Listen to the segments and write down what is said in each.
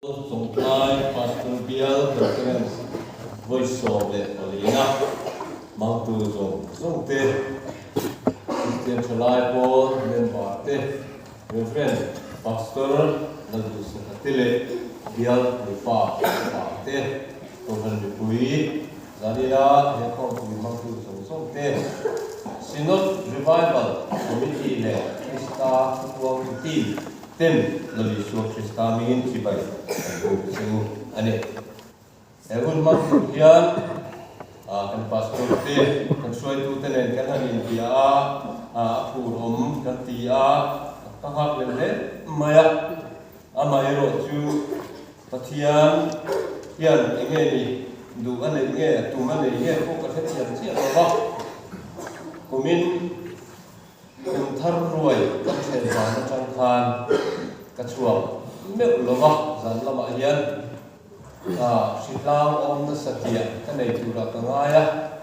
Supply pastoral conference voice of the Olina Mount Zong Christian Chalai Po Membate Reverend Pastor Nadu Sakatile Bial Nipa Pate Tohan Pui Zanira Yakon Pui Mount Zong Synod Revival Committee Le Krista Tuang Team Tem lagi suap Krista mingin cibai, sungguh aneh. Ehun mak kemudian kan pastor te kan suai tu tenen kan hari dia purom kan dia kahak lele maya amairo ju patian yan ingeni du ane inge tu ane inge kok kerja siapa bah kumin yang terruai kecerdasan cangkan kecuali mek lama zan lama hian silang om nasatia kan itu rakangaya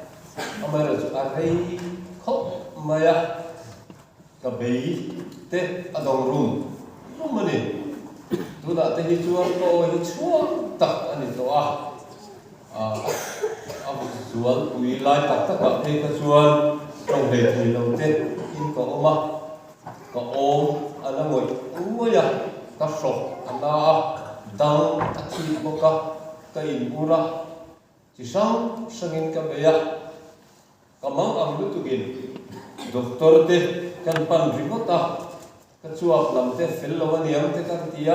amai rajuk arai kok maya kabei te adong rum mani tu nak te hijuan to tak ani to abu jual wilai tak pe kecuali trong hệ thì lâu tết in có mà có ôm anh là ngồi ya các sọc anh là đang các chi có cái in ura chỉ sang in cái bây giờ có mang ăn lúc tu gin doktor teh kan pan report cái chuột làm teh phil lo anh em teh kan tia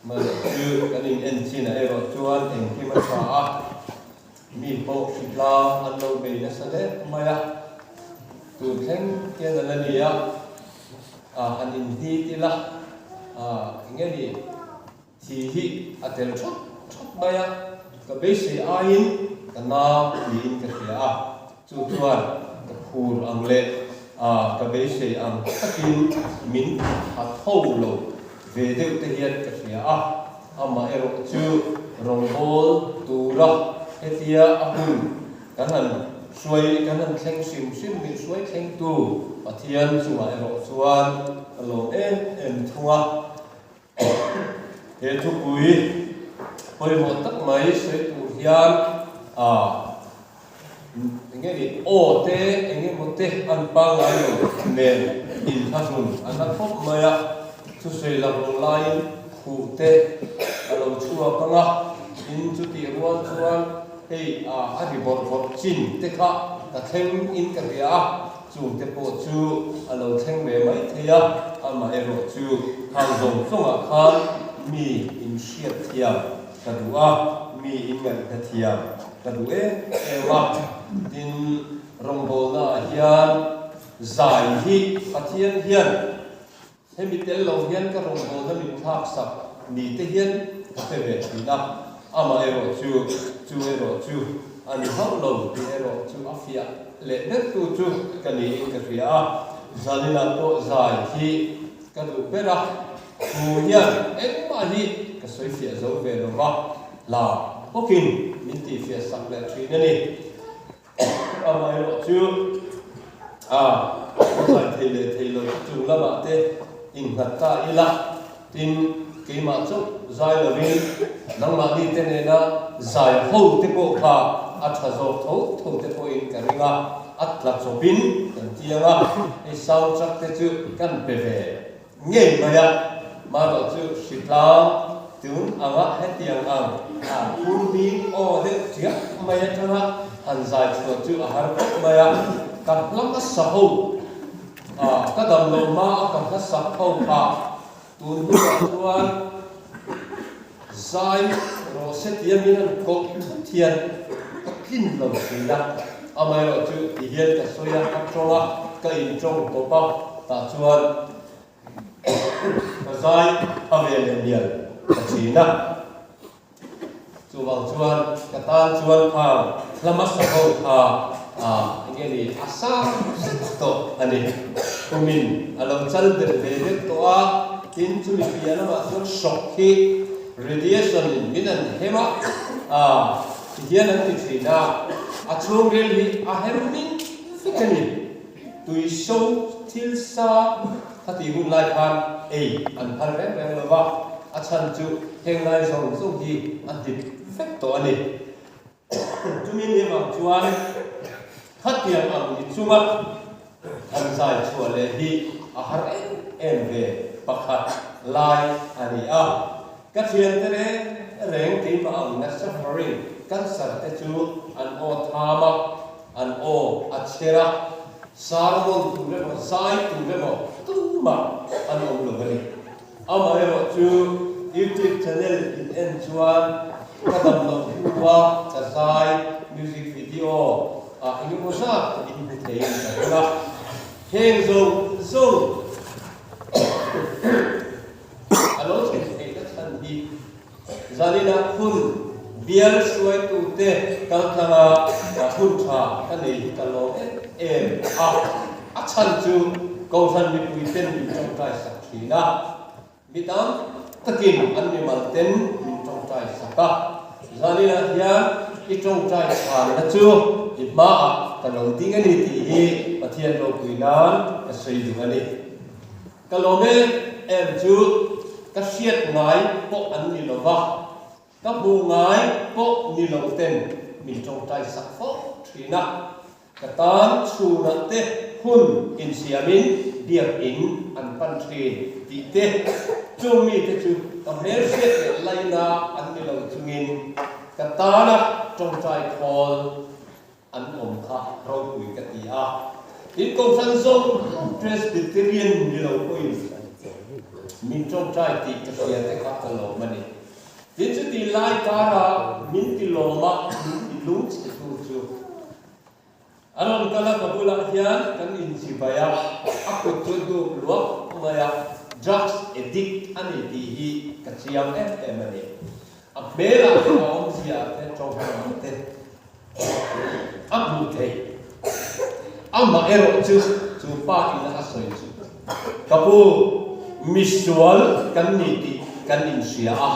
mà chưa cái in engine này rồi chuan em khi mà xả mi bộ xịt la anh lâu về nó sẽ đấy mà ya tu theng kia là nia an in hi tila nghe đi thì hi atel chốt baya ka base ain kana lin ka khia chu chuan ka phur ang le ka base ang takin min ha thau lo ve deu te hian ka khia ama ero chu rong bol tu ra etia ahun kanan suai kanan keng sim bin suai keng tu pathian chunga ero chuan alo em thunga he thu pui hoi mo tak mai se tu hian nge di o te nge mo te an pa ngai lo nen in thasun an thop maya chu sei lam lo lai khu te alo chua panga in chu ti ruan chuan hei ari bor chin te kha ta theng in ka ria chung te po chu alo theng me mai theya ama ero chu hang zong zonga khan mi in shiat thiam ka duwa mi in ngan ka thiam ka duwe ewa tin rongbol na hian zai hi pathian hian hemi tel lo hian ka rongbol na min thak sak mi te hian ka pe ve thina ama ero chu an hau lo ti ero chu afia le net chu kani in ka ria zalina to zai hi ka du pera hu hian emma hi ka soi fia zo ve lo ba la hokin min ti fia sak le thin ani ama ero chu zai thei lo chu la ba te in hatta ila tin cái mà chút dài là vì năng mà đi tên này na dài hậu thế bộ kha at thà dầu thấu thế bộ in cái này at lạc dầu pin cái kia cái sau chắc thế chứ căn bề về nghe mà ya mà đó chứ xịt la tiếng hết tiếng phun pin thế chứ mà ya cho nó hành dài chứ hàng cốc mà ya cắt lắm cái sầu cái đầm lồng mà cắt sầu tuan tuan zai roset dia minan kok tian kin lo sila amai ro chu hian ka soya ka chonga ka in chong to pa ta chuan ka zai ave le nial ka china chu wang chuan ka tan chuan lama sa ho nge ni asa to ani kumin alo chal de to tin chu mi na ma so shock hi radiation minan hema hian an ti thina chung rel hi hermin fikani tui so til sa thati hun lai khan an phar re lo wa chan chu heng lai song song hi an dit fek to ani chumin ni wang chuan khatiam ang ni chunga an sai chua le hi a har em ve pakhat lai ani a ka thian te re reng ti ma ang na suffering kan sar te chu an o thama an o achera sarmon tu le mo sai tu le mo tu ma an o lo ni ama e ro chu YouTube channel in en chuan kadam lo wa ka sai music video ini mo sa ini mo te la heng zo alo che ka chan hi zalina hun bial suai tu te kal thanga hun tha ka nei ka lo em a chan chu ko san mi pui ten mi chong tai sak thina mitam takin an mi mal ten mi chong tai saka zalina hian i chong tai khan na chu i ma ka lo ding ani ti hi pathian lo puinan ka sei du ani ka lo me em chu ka siat ngai po an ni lo wa ka bu ngai po ni lo ten mi chong tai sak fo thina ka tan chu na te hun in siamin biak in an pan thrin ti te chu mi te chu ka mer siat le laina an ni lo chungin ka tana chong tai khol an om kha ro pui ka ti a in ko san song Presbyterian ni lo pui min chong tai ti ka sia te ka ka lo mani tin chu ti lai ka ra min ti lo ma ti lung chi tu chu aron kala kabula hian kan in si baya aku tu du luak maya drugs addict ani ti hi ka chiam mani a bela ka om sia te chong te abu te amma ero chu pa in a soi chu kapu misual kan ni ti kan in sia a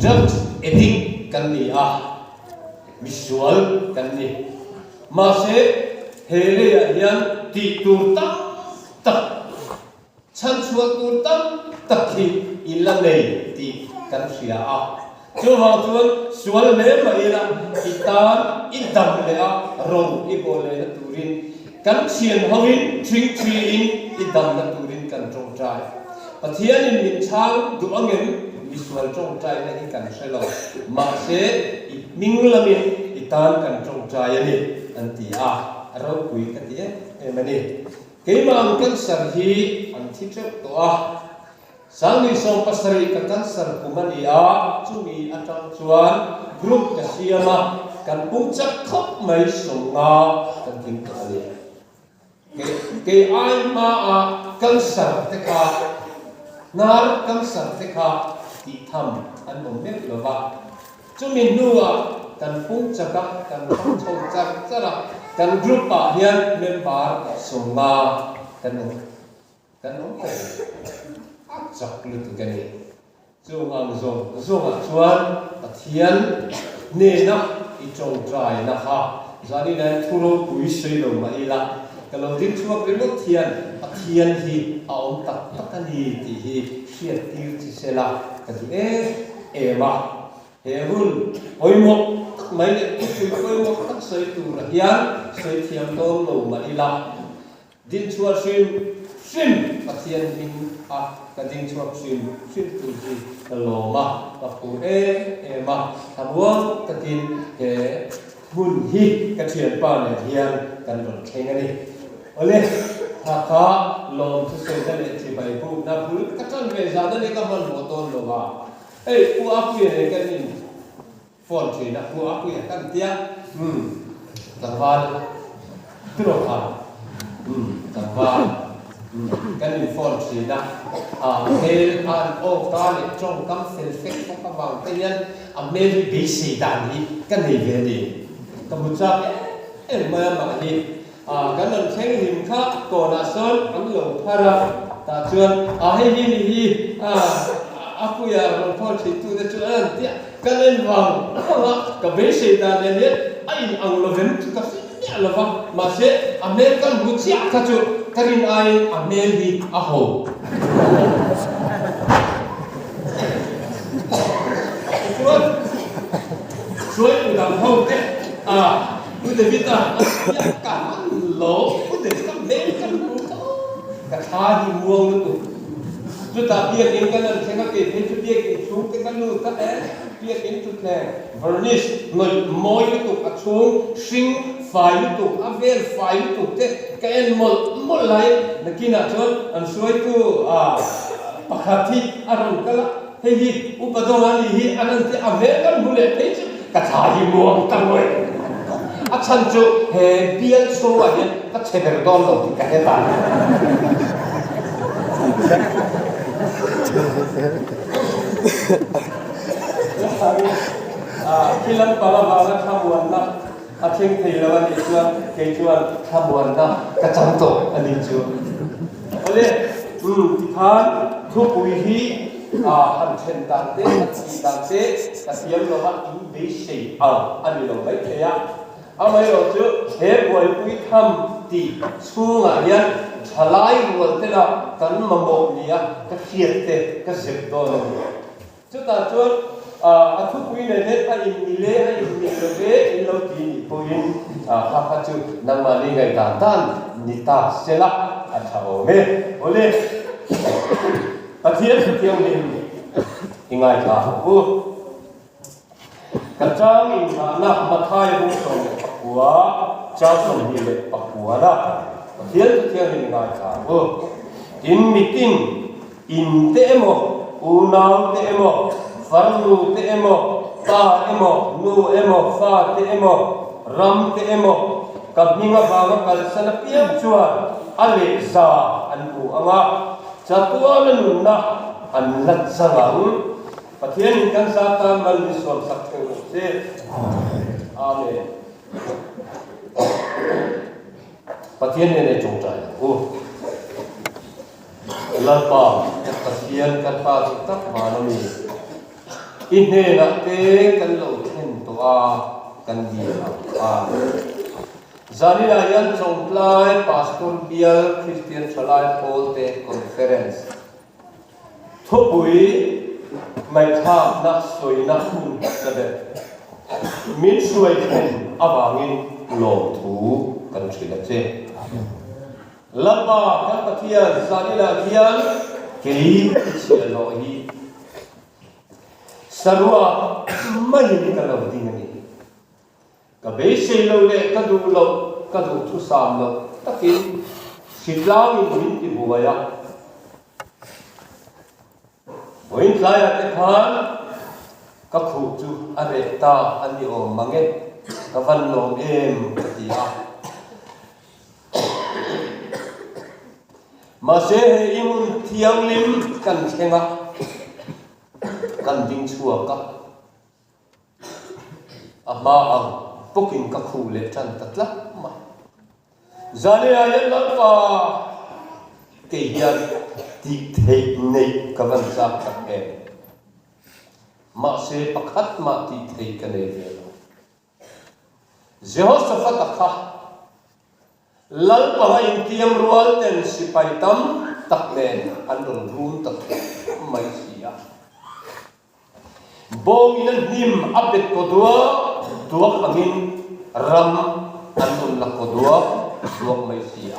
drugs addict kan ni a misual kan ni ma se hele yan ti tur tak chan chuak tur tak hi ila nei ti kan sia a chu wang chuan sual me ma ila itan idam le a rong I bole na turin kan chian hawin thring thri in idam na turin kan chong trai pathian in min chang du angin visual chong trai na hi kan selo ma se minglamin itan kan chong trai ani anti a ro pui ka ti mani keimang kan sar hi an thi chep to a sangi song pasari ka kan sar kumani a chumi atang chuan group ka siama kan pung chak khop mai songa kan king ka ali ke ai ma a kan sar te ka nar kan sar te ka ti tham an mong me lo ba chumi nuwa kan pung chaka kan thong chong chak chara kan group pa hian member songa kan no chak lu tu kan ni chung ang zong chuan pathian ne na I chong trai na ha zani na thuro pui sei lo ma ila kalau din chuak rimot thian hi a om tak ani ti hi hiat tir chi sela ka du ma he hun oimo mai le pui oimo tak sei tu ra hian sei thiam tong lo ma ila din chuak sim pathian min a ka ding chuak sim tu ji lo ma ka pu ma thamuang takin he hun hi ka thian pa ne hian kan ron theng ani ole kha lom tu se da le chi bai bu na bu ka chan ve za da ne ka man mo ton lo ba ei pu a pu ne kan ni phone chi na pu a pu ya kan tia tawal tro kha tawal kan ni phone chi na hel an o ta le trong kam sel fek ko ka wang te yan a me bi si dan ni kan nei ve ni ka bu cha ma ni kan nan theng him kha ko na son an lo phara ta chuan he hi aku ya ron phone chi tu de chuan tia kan en wang ka be si dan ne ai ang lo ven ka si lo va ma se American bu chia ka chu karin ai America a ho chuan suối từ đằng hông thế bây giờ biết à cả lỗ bây giờ các bé các lũ cả tha đi muông nữa chúng ta biết đến cái lần xem cái thế chúng biết cái xuống cái lũ các bé biết đến chút này varnish người môi cái tục xuống sinh phải cái tục vel phải cái tục thế cái em một lại là kia nào chốn anh suối tu pakati aron kala hi upadongan hi anante avel mulai thế cả tha đi muông tăng rồi chân chú hệ biên số à nhé các chế độ đòn lộn thì cái ta khi lần bà là tham buồn đó trên thì là anh đi cái chuan tham buồn đó các chân tổ anh đi chưa ở đây thì than thuốc bùi hi hành trình đàn tế các tiêm nó bắt in bế sĩ anh đi đâu đấy thế mấy rồi chứ thế buổi cuối thăm thì xuống à nhá trả lại buổi thế nào cắn mà một nhỉ cái thiệt thế cái dẹp đó này chúng ta chốt thuốc quý này hết anh đi lễ anh đi lễ về lâu thì bồi các chú nằm mà đi ngày tàn tan nita sẽ là chào mẹ oleh thiệt thiêu mình thì ngày chào cô kacang ini anak matai bungsong Papua, jauh milik Papua dah. Tiada ini ngajak. In meeting, in temo, unau temo, farlu temo, ta emo, nu emo, fa temo, ram temo. Kami ngabang kalsana piang cuan, alisa anu anga, jatualan na anlat sangang. Pathian kan sata mal miswam saktheng se amen pathian ne chung trai lalpa pathian kan pa tak manami inhe na te kan lo then to kan di zanila yan chung plai pastor bial Christian Chalai Paul te conference thopui mai tha na soi na hun ka de min suai then awangin lo thu kan thila che lama kan pathian zanila kian kei chia lo hi sarua mai ni ka lo ding ni ka be sei lo le ka du thu sam lo takin sitlang in ti buaya Oin saya tekan kakhu tu areta ani o mange kavan lo ketia masih imun tiang lim kan kenga kan ding chua ka ama ang pokin kakhu le chan tatla ma zane ayan lalpa kehian ti thei nei kavan sa tak e ma se pakhat ma ti thei ka nei ve Jehoshaphat akha lal pa in tiam rual ten sipai tam tak len andon run tak mai sia bong in nim apet ko duak angin ram andon la ko duak mai sia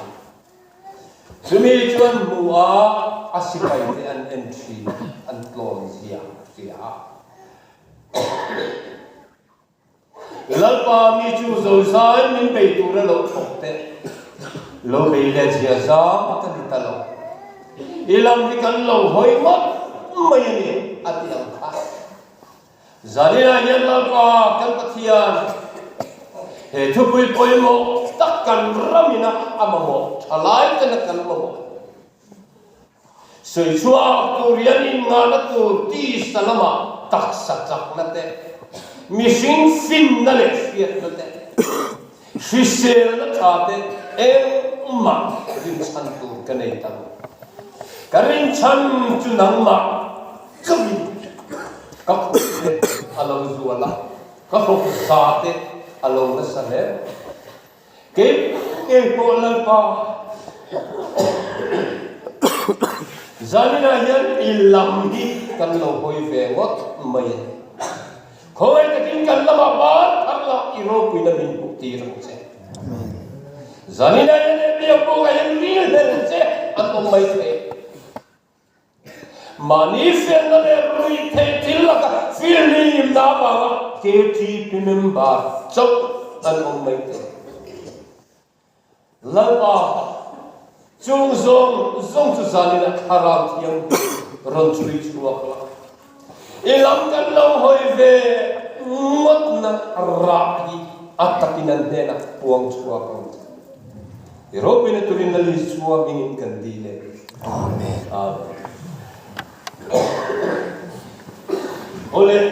Sumi chuan mua asipai te an entry an tlon sia lalpa mi chu zo sai min bei tu ra lo thok te lo bei le chia za ka ni ta lo ilam ni kan lo hoi mat mai ni ati am kha zarina yan lalpa kan pathian he thu pui poi mo takkan ramina amamo thalai kan mo soi chua turian in ngana tu ti salama tak sakak nate missing fin na le fiat nate shisel na thate ma rin chan tu kanei ta karin chan chu nang ma kami ka alo zuala ka ho sa te alo na sa le ke ko lan pa zanina yan ilam di kan lo hoi ve ngot mai khôi ta kinh cần là mà bán thằng là iro quy là mình bục tì rồi sẽ zani này này bây giờ cô cái gì đi lên sẽ anh ông mấy thế mà ní phiền nó để rui thế thì là cái feeling nào mà cái gì mình bảo chốc anh ông mấy thế lâu à chung zong cho zani là haram thiêng ron chui chuộc là ilam kan lâu hồi về mất na rahi atakinan nena puang chuộc không Europe na turin na lisua mingin kandile amen ole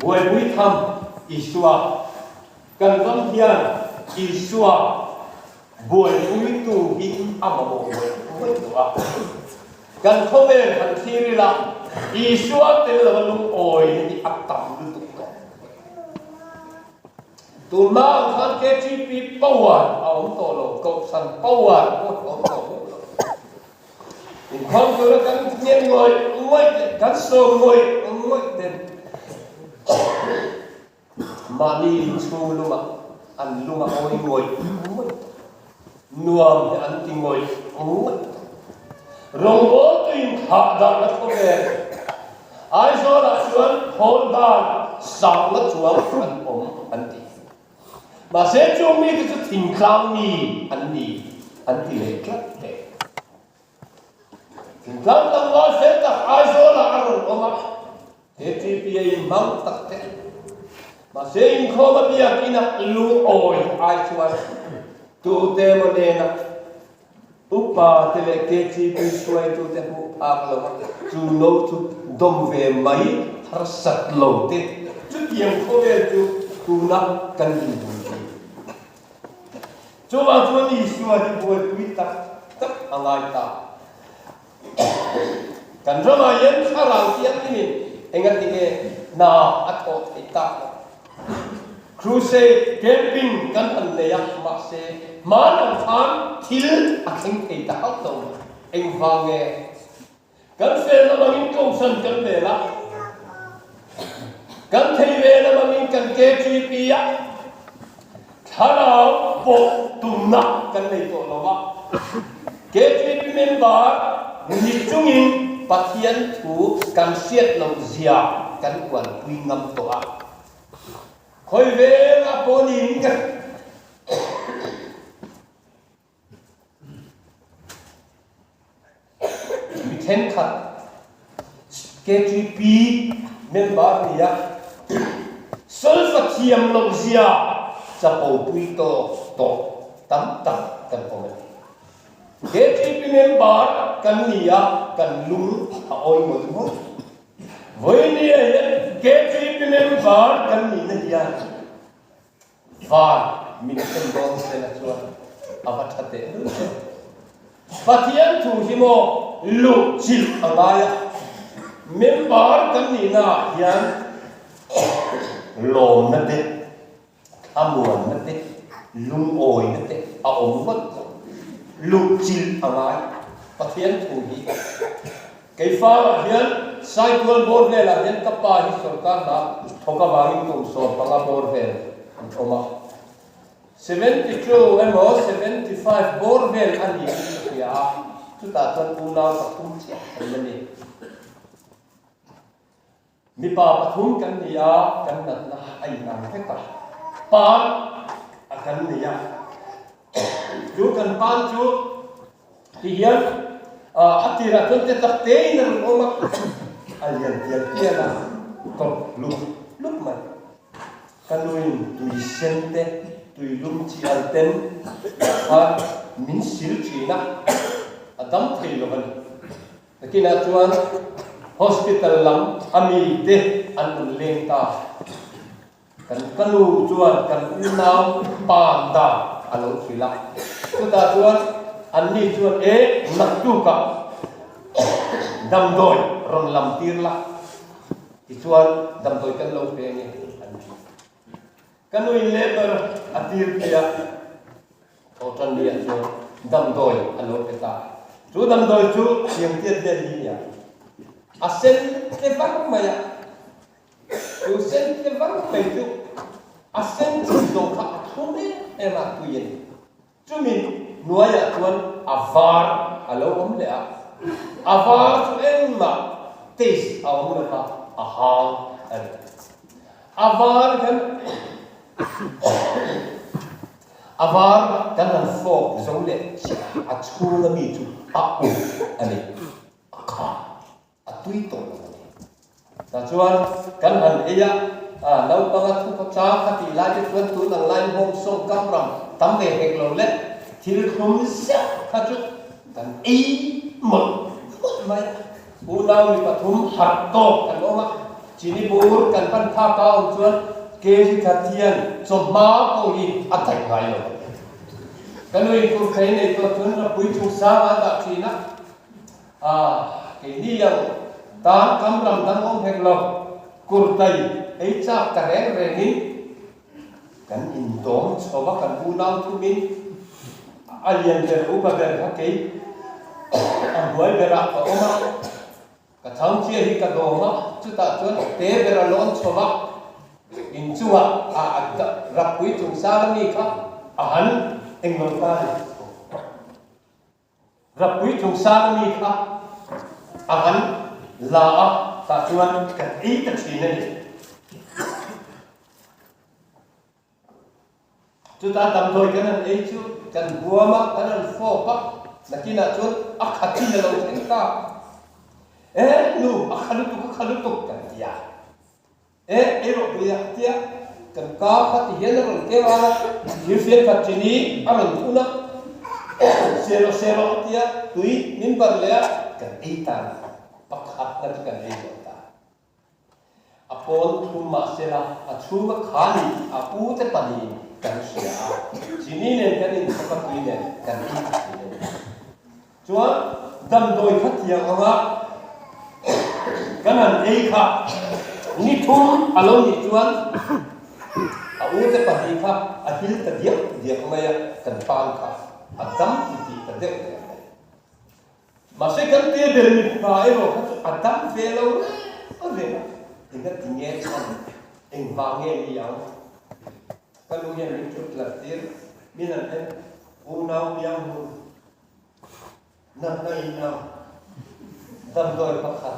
buổi buổi thăm Isua cần văn hiền Isua buổi buổi tu hi amamo buổi tu cần không về hành thi là Isua tên là lung oi ni atam lu tu tu mang han ke chi pi power ông to lo ko san power ông to không có cần nhiên ngồi cần sâu ngồi tên mà đi chung luôn mà ăn luôn mà ngồi nuông thì ăn thì ngồi rong bố tuyên hạ đạo là không về ai cho là chuẩn hồn đàn sáng là chuẩn ăn thì mà sẽ chung mi cái thình khang ni ăn thì lấy cắt để Kan tanggal saya tak aso lah arun omak, heti piai mang tak te, masih ingkau mabiak ina lu oi ai cuan, tu te mana upa tele keci pisuai tu te pu aklo, tu no tu dom ve mai harsat lo te, tu yang kau ve tu nak kan ibu. Coba tuan Yesus ada buat kita tak angai tak. Kan ramayan sarang tiap ini ingat ini na atau kita crusade camping kan anda yang masih mana fan til akhing kita atau engvange kan film mangin kausan kan bela kan TV mangin kan KGP ya kalau pok tunak kan itu lama KGP member Ni chungin pathian thu kan siat long zia kan kwan pui ngam to a khoi ve la ponin ka mi ten khat KGP member ni ya sol pathiam long zia cha po pui to tam kan po KGP member kan niya kan lung aoy mo voi niya KGP member kan ni na diyan van minsan bong sila chuan abatate patian tu himo lu chil angaya member kan ni na yan lom na te amuan na te lung oy na te aom mo lục chil angai pathian thu hi cái pha hian cycle board ne la hian kapa hi sarkar na thoka bangi tum so panga board vel thoma 72 emo 75 board vel ani ya chu ta tan una pathum chia ani mi pa pathum kan ya kan na ai na ka pa akan ya chú cần ban chú thì hiền hati ra tuân te tak te na oma alian tiel là còn lúc mà kanuin tui sente tui lum chi alten min sil chi na adam thei lo ban lakina chuan hospital lam ami te an leng ta kan kanu chuan kan unam pan da alo sila kita tuan ani tuan naktu ka dam doi ron lam tir la ituan dam doi kan lo pe ni kan no labor atir pia totan dia tu dam doi alo peta chu dam doi chu siang tiet dia ni ya asen ke pak maya mấy chú à sen chỉ dùng khắp không biết em mà tùy yên chú mình nuôi à tuần à var à lâu ấm lẽ à var chú em mà taste à ấm lẽ à hang à var kan han folk giống lệ à chú là mi chú à anh ấy à tùy tổ ta chuan kan han eya lo panga thu pa cha khati la je tuan tu nang lai hom song kam ram tam ve hek lo le thil khum sa kha chu kan mo mai u nau ni pathum hat to kan oma chini bur kan pan tha ka om chuan ke ji thathian chom ma ko hi athai ngai lo kan ui kur khai nei to chun ra pui chu sa ma ta china ke ni yang ta kam ram dang om hek lo kur tai ei cha ka reng reng in kan in dom chowa kan bu nau thu min alian der u ba ber ha ke am boy bera ko oma ka thang chia hi ka do ma chu ta chuan te bera lon chowa in chuwa rap pui chung sa ni kha han eng lo ta rap pui chung sa ni kha han la ta chuan kan ei ta thin ni chu ta tam thoi kan ei chu kan buama kan fo pa nakina chuan a khati na lo theng ta nu a khalu tu kan dia ero bia tia kan ka khati hian ron ke wala ni fian khat chini aron una zero tia tui min bar le kan ei ta pakhat na kan ei ta apol thuma sela a thuma khani a u te pani kan sia chini ne kan in ka tui ne kan ei chuan dam doi khatia anga kanan ei kha ni thum alo ni chuan a u te pani kha a hil ta dia maya kan pan kha a dam ti ta de mà sẽ cần tiền để mình phải rồi các adam về lâu về thì các tiếng nghe xong anh vào nghe đi áo các lúc nghe mình chút là tiếng biết là thế u nào biang hồn nằm đây nào tâm tôi bắt khát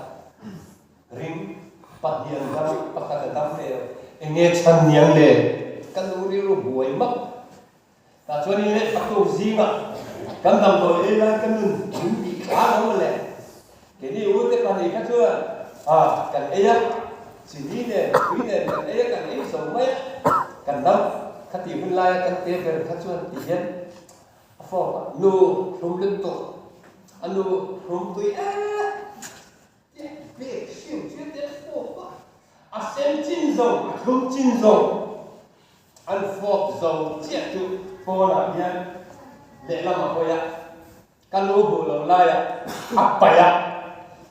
ring bắt điện ra bắt khát adam về anh nghe chân nhàng lệ các lúc đi rồi buổi mất ta cho nên lấy bắt đầu gì mà kan dam to e la kan nun bi kha no le ke ni u te pa ni ka chu kan e ya si ni ne kui ne kan e kan e so mai kan dam khati hun la kan te ber kha chu ti hen fo no rum len to anu rum tui ye be xiu che te fo a sen chin zo thum chin zo an fo zo che tu fo na yan để làm mà thôi ạ, căn lúa bù lầu lai ạ, áp bảy ạ,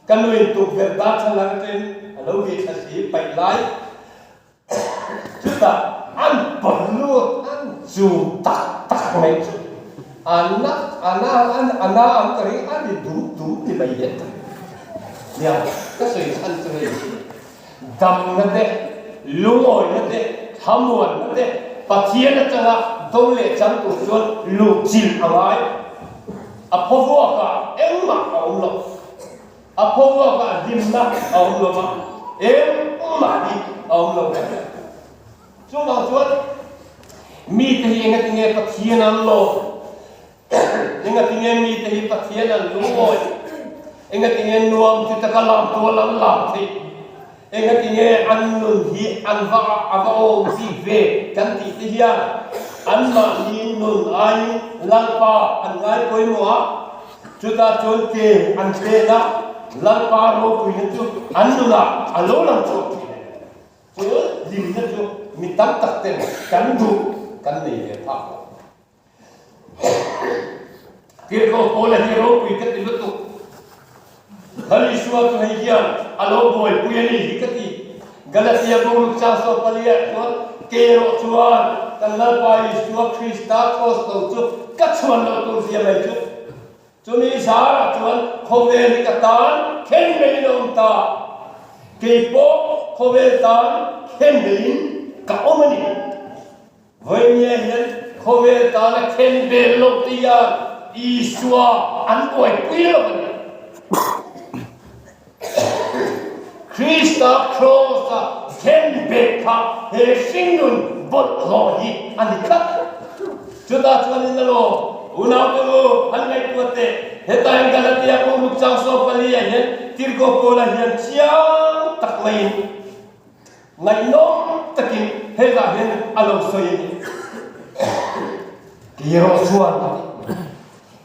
căn nuôi tụt việt đá chân là trên, lâu việt là gì bảy lái, chúng ta ăn bẩn luôn, ăn dù tắc này chứ, ăn cái gì ăn thì đúng thì bảy hết, nha, cái sự ăn chơi, đầm nó đấy, lúa nó đấy, hầm muộn nó đấy, bát thiên nó chẳng là đông lệ chẳng tụ chuan lục chìm ở ngoài à phô vua cả em mặc ông lộc à phô vua cả dim na ông lộc mà em mà đi ông lộc này chúng ta chuan mi thì nghe nghe bát thiên ăn lô nghe mi thì bát thiên ăn lúa nghe nuông thì ta cả làm tua làm thì nghe ăn nun hi ăn va ôm gì về chẳng thì thế hiền ăn mà nhìn nun ai lalpa ăn ai coi mua chúng ta chọn kê ăn kê đó lalpa rô coi hết chú ăn nun à alo làm chú chú lim hết chú mi tam tắc tên cắn đủ cắn này để thắp kia cô là kia rô coi cái gì đó hali suatu hajian alo boy puyani hikati galatia bulu chaso palia tuan kero tuan tanlapai suak Krista kosto tu kachuan lo tu sia mai tu chuni sara tuan khove ni katan khen me nom ta kepo khove tan khen me cả ông này với nghe hiện không về ta là khen bề lộc tia Isua ăn bồi quý lắm Christa cross khen bề thà hệ sinh nun bột lo hi anh cắt chúng ta cho nên là unau tu anh ngay tuột thế hệ ta anh cái tia cũng lúc sang so phải hiện tirko kola hiện chiang tắc lên ngày nó takin hệ là hiện alo soi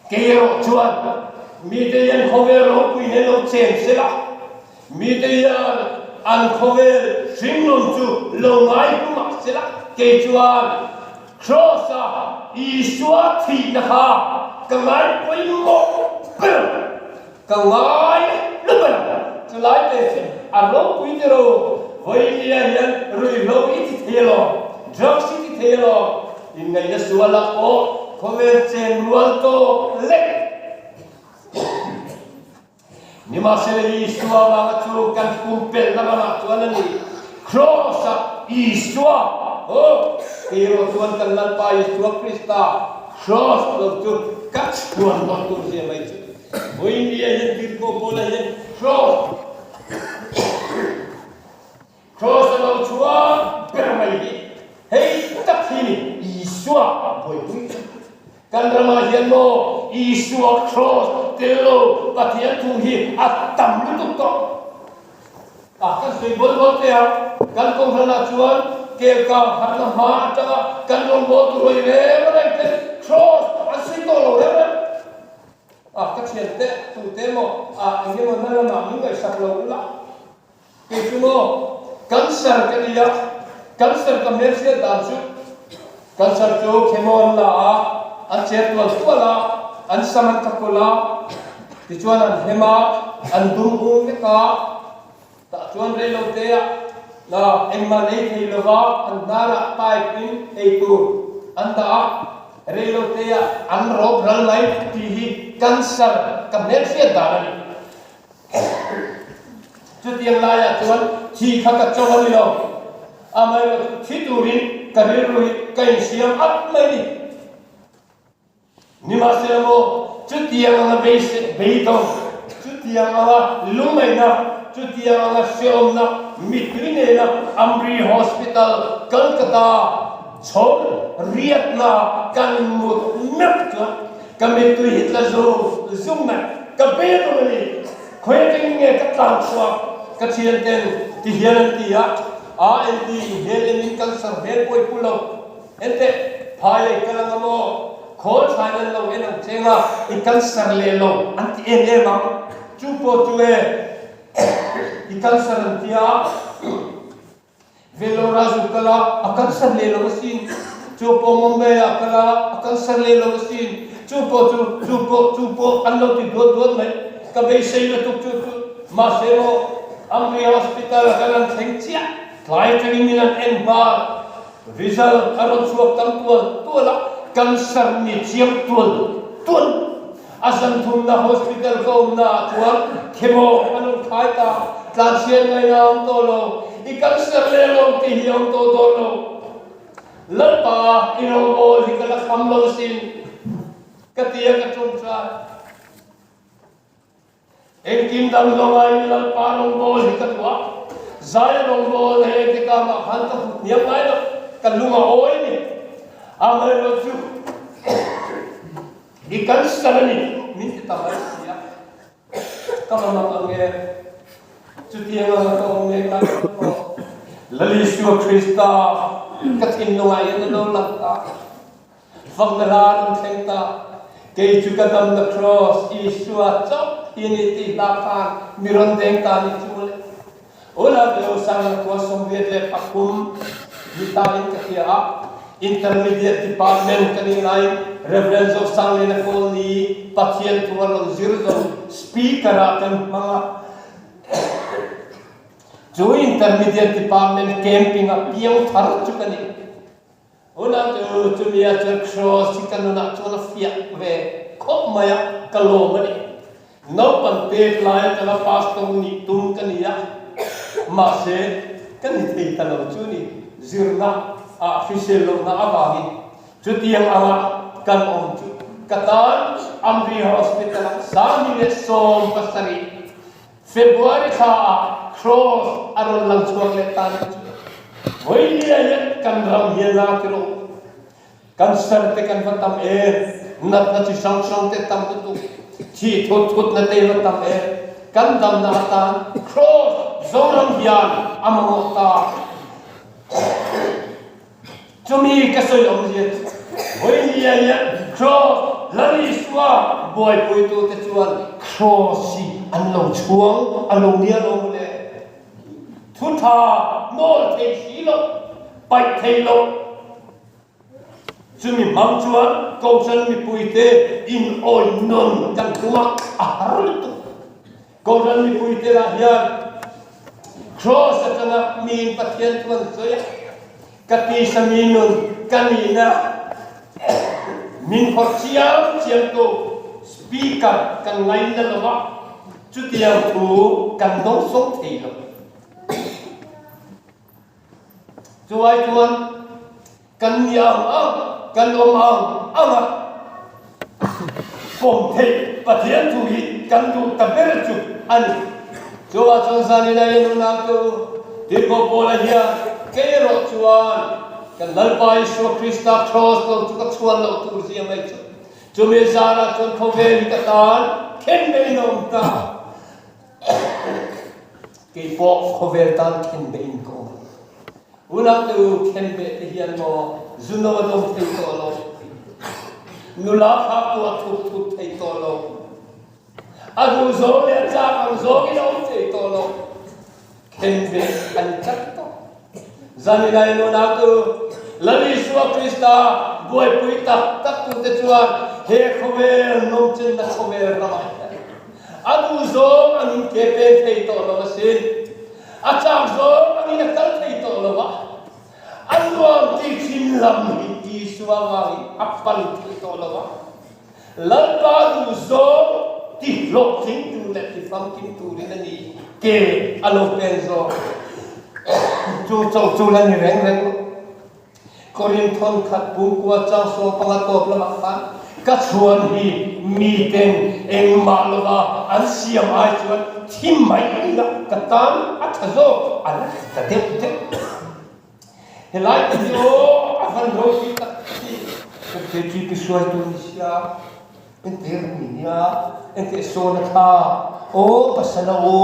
Kiro chuan mi te yan khover ro pui ne lo chen se la mi te yan an khover sing lom chu lo ngai pu ma se la ke chuan crossa Isua thi na ha ka ngai pui mo ka ngai lu ba chu lai te a lo pui te ro voi ni yan rui lo i ti thelo drug city thelo in ngai na suala ko khover chen rual to lek ni ma se Isua ma chu kan kumpel na ma chu anani cross Isua kiro tuan kan lan pa Isua Krista cross lo chu kat tuan lo tu se mai chu oi ni yen dir ko bola yen cross lo chua per mai hei tak hini Isua boi bui kan rama hian mo Isua cross telo pathian thu hi atam lu to kan sei bol te kan kong hana chuan ke ka harna ma ta kan long bo tu roi re ma te cross asai to lo re ka chen te tu te mo nge mo na ma mi ngai sak lo la ke chu mo cancer ka dia cancer ka mer se dan chu cancer chu khemon la an cher tual tuala an saman kakola ti chuan an hema an dum um ka ta chuan re lo te la emma nei thei lova an nara pai pin ei tu an da re lo te an rob ral mai ti hi cancer ka mer se da ni chu tiang la ya chuan thi kha ka chawal lo amai thi turin ka re rui kai siam at mai ni Nima selamo cutiang na base beito cutiang na lumaina cutiang na siom na mitwine na Amri Hospital Kolkata chol riat na kan mut mek kami tu hitla zo zumna kabeto ni khoeting nge ka tlangswa ka chienten ti hian ti a enti helen kan sar her koi pulo ente phai kalangamo khol thailand lo en ang chenga ikan sarle lo anti en ma chu po tu ikan sarantia velora zukala akan sarle lo sin chu po mumbai akala akan sarle lo sin chu po an lo ti do mai ka be sei lo tu ma sero Amri Hospital kalan thengchia klai training milan en ba result aron suak tam tuala cancer ni chiam tuan asan thum na hospital ko na tuan khemo anun khai ta tlansian ngai naam to lo I cancer le lo ti hiam to do lo lapa irogo hikala kham lo sin katia ka chum sa en kim dam lo ngai lapa rongo hikatwa zai rongo le tika ma khan ta niam ngai lo kalunga oi ni amai lo chu ikan sarani min kita manusia kama mangange chutiang ang to me ka lali Isua Krista katin no ay no lakta fagnalan thengta kay chu kadam na cross Isua chop initi lapan miron dengta ni chule ola do sang ko Soviet le pakum ditain katia intermediate department kaninai reverends of Sanglina Colony pathian tuwalong zirzo speaker akan mga jo intermediate department camping at piyang thar chukani una to tumia cross sikanuna chuna fiat ve khop maya kalomani no pante lai kala pastor ni tum kaniya ma se kan thei talo chuni zirna fiselo na abahi chutiang anga kan om chu katan amri hospital sami le som pasari February kha cross aron lang chuak le tan voi ni ayat kan ram hiana kilo kan sarte kan vatam nat na chi sang sang te tam tu chi thot thot na te vatam kan dam na tan cross zoram hian amang ta chumi ka soi om je voi ni ayat cross lari swa boy pui tu te chuan cross si an lo chuang an lo nia lo le thu tha no te hi lo pai thei lo chumi mang chuan ko san mi pui te in oi non kan kuma har tu ko san mi pui te la hian cross atanga min pathian tuan soya kati saminun kanina min khorchiam chiam tu speaker kan ngai na lawa chutiang thu kan dong sok thei lo chuai chuan kan yang kan om anga pom thei pathian thu hi kan du taber chu ani chuwa chon sani na yin na tu dirbo bola hiya kero chuan kan lalpai so Krista cross lo chu ka chuan lo tu sia mai chu chumi zara chon khovel ka tan khen be nom ta ke po khovel tan khen be in ko ulang tu khen be hian mo zuno dom thei to lo nula kha tu thu thu thei to lo adu zo le cha ang zo ki lo thei to lo khen be an chat to zani lai no na tu lali suwa Krista boy pui ta tak tu te chuan he khovel nom chen na khovel rama adu zo ang ke pe thei to lo sin acha zo ang na kal thei to lo wa anwam ti chin lam hi suwa wa apal thei to lo wa lalpa du zo ti lo thing tu le ti fam kin tu ri na ni ke alo pen zo chu la ni reng reng korin thon khat pum kwa cha so panga top la ma ka chuan hi mi ten eng ma lo wa an siam ai chuan thim mai na ka tan a thazo ala ta te te helai te yo avan ro ki ta ke chi ki suai tu ni sia en te ni ya en te so na tha o pasana o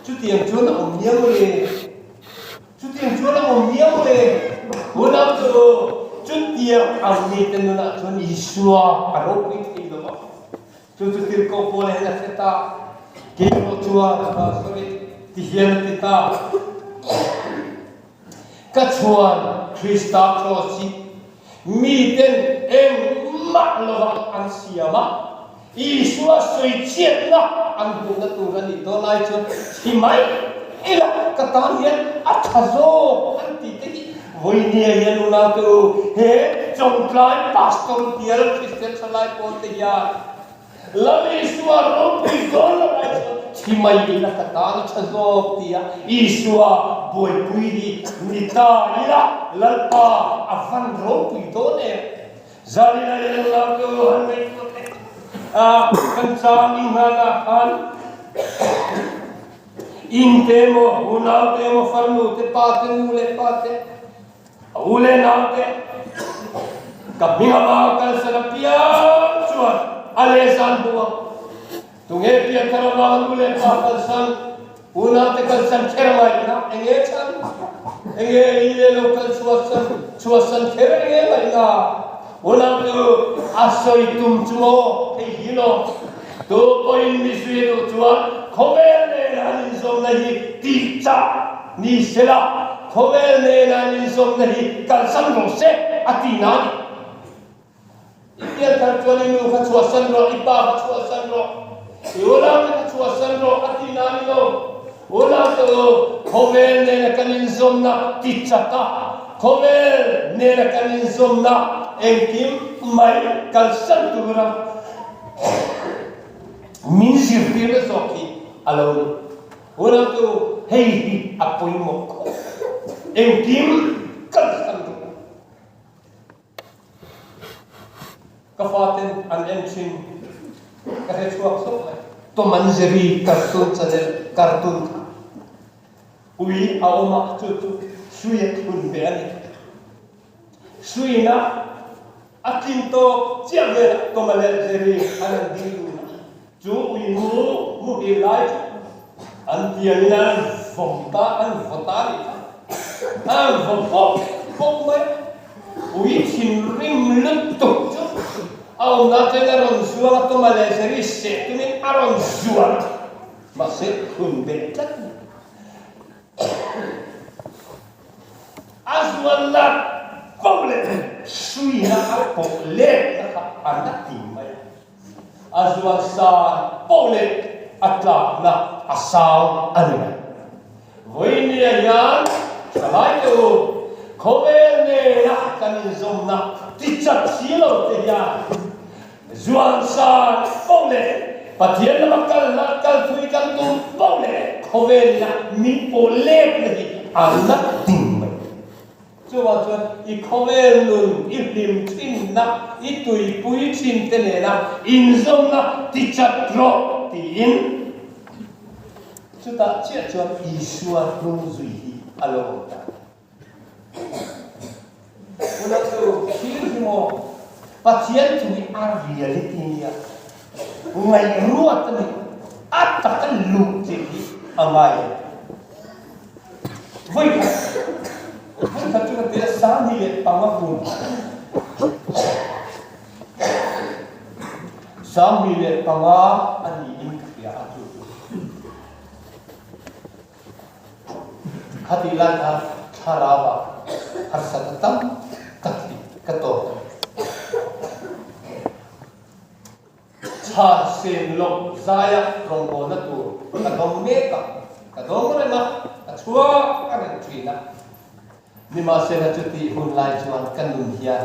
chu tiang chuan om niam le chu tiang chuan om niam le una tu chu tiang ang ni ten na chuan isua aro pi ti lo chu tir ko po le na ta ke ro chua sorry ti hian ti ta ka chuan Krista crossi mi ten em ma lo an siama isua soi chiat na an bu na tu ra ni do lai chu thi mai ila ka ta hian a thazo an ti te ki voi ni hian una tu he chong klai pastor tial Christian salai po te ya la isua ro pi do la thi mai ila ka ta thazo tia isua boy pui ni ta ila lalpa avan ro pi do ne zalina ila tu han mai tu kan sang ingana han in temo una temo farnu te pate ule naute kabinga ma kal sarapia chuan ale san buwa tunge pia karala ule kal san una te kal san khermai na enge chan enge ile local suasan khere enge mai na una tu asoi tum chumo ei hilo to oin miswiru chuan khovel ne hanin som nahi ti cha ni sela khovel ne hanin som nahi kal san ro se atina ipian kar chuan ni kha chuasan ro ipa kha chuasan ro yola kha chuasan ro atina ni lo ola to khovel ne kanin som na ti cha ta khovel ne kanin som na engkim mai kal san tu ra min sirtir le soki alone ora tu hei apoi moko em kim kan san tu ka faten an entrin ka he chuak so to manjeri cartoon ui a oma chu suya thun be ani suina akin to chiave to manjeri an dingu chu ui mu hi lai an tian vota an votari an vot mai ui thin rim lut tu chu au na tenaron suara to manjeri se tunin aron suara masih thun be chat azwalla pole suina pole anak timai azwal sa pole atla na asal anima voini yan salai tu khovene na kanizom na tichat silo te ya zuan sa pole patien na kal thui kan tu pole khovene mi pole ni anak timai chuan i khovel nun i lim thin na i tui pui thin te ne na in zom na ti chat ro ti in chu ta chia chuan i suan nung zui hi alo ta una tu thil mo pathian tu ni a reality nia ngai ruat ni at ta kan lu ti amai voi Kan cuma tidak sami le pangapun, sami le panga ani ingkria atu. Hati lanta haraba harsatatam takli kato. Char sen lok zaya rongbo natu kadong meka kadong rena atua kanan trina. Ni masa na cuti hunlai cuan kanun hia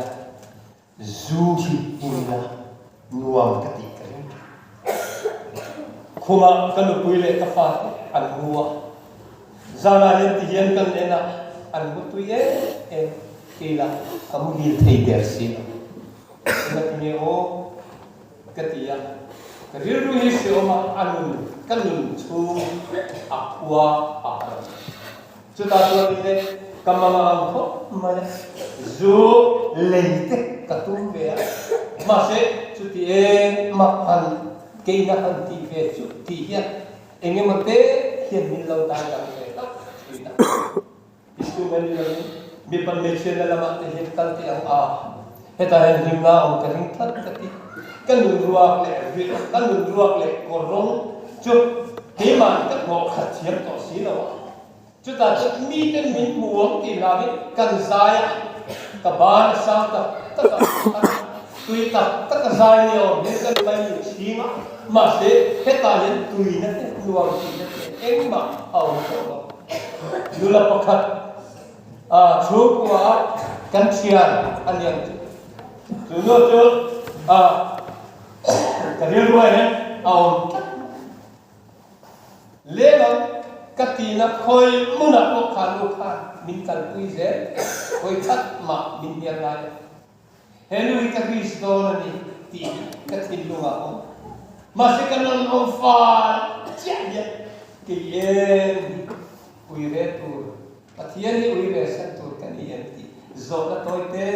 zuhi ina nuam ketika kuma kanu puile kafat an huwa zana yen tiyan kan ena an butuye kila kamu hil thei dersi na kini o ketia kariru hi sioma anun kanun chu akwa akara chuta tuan ile kamama ko mana zu leite katum be mase chuti makan keina han ti ve chuti ya enge mate hian min lo ta ka be ta ina isu mani lo mi pan me chen la ma te he kal ti ang a heta hen himna on karing thlat kati kanun ruak le korong chup ke man ka ngo khat chiam to si lo chúng ta sẽ mi tên mình muốn thì là cái cần dài cả ba sao tất cả tùy tất cả dài nhiều nên cần bao nhiêu xí mà sẽ hết ta đến tùy nó luồng thì em mà ở chỗ như là bậc thật chú của căn chiên anh em chú nữa chứ cái điều này đấy lẽ katina khoi muna ko khan min kal pui ze khoi khat ma min dia lai helu ka kristo na ni ti katin lu nga ko ma se kanon on fa chia ya ke yen ui re tu pathian ni ui re san tu kan yen ti zo ka toi te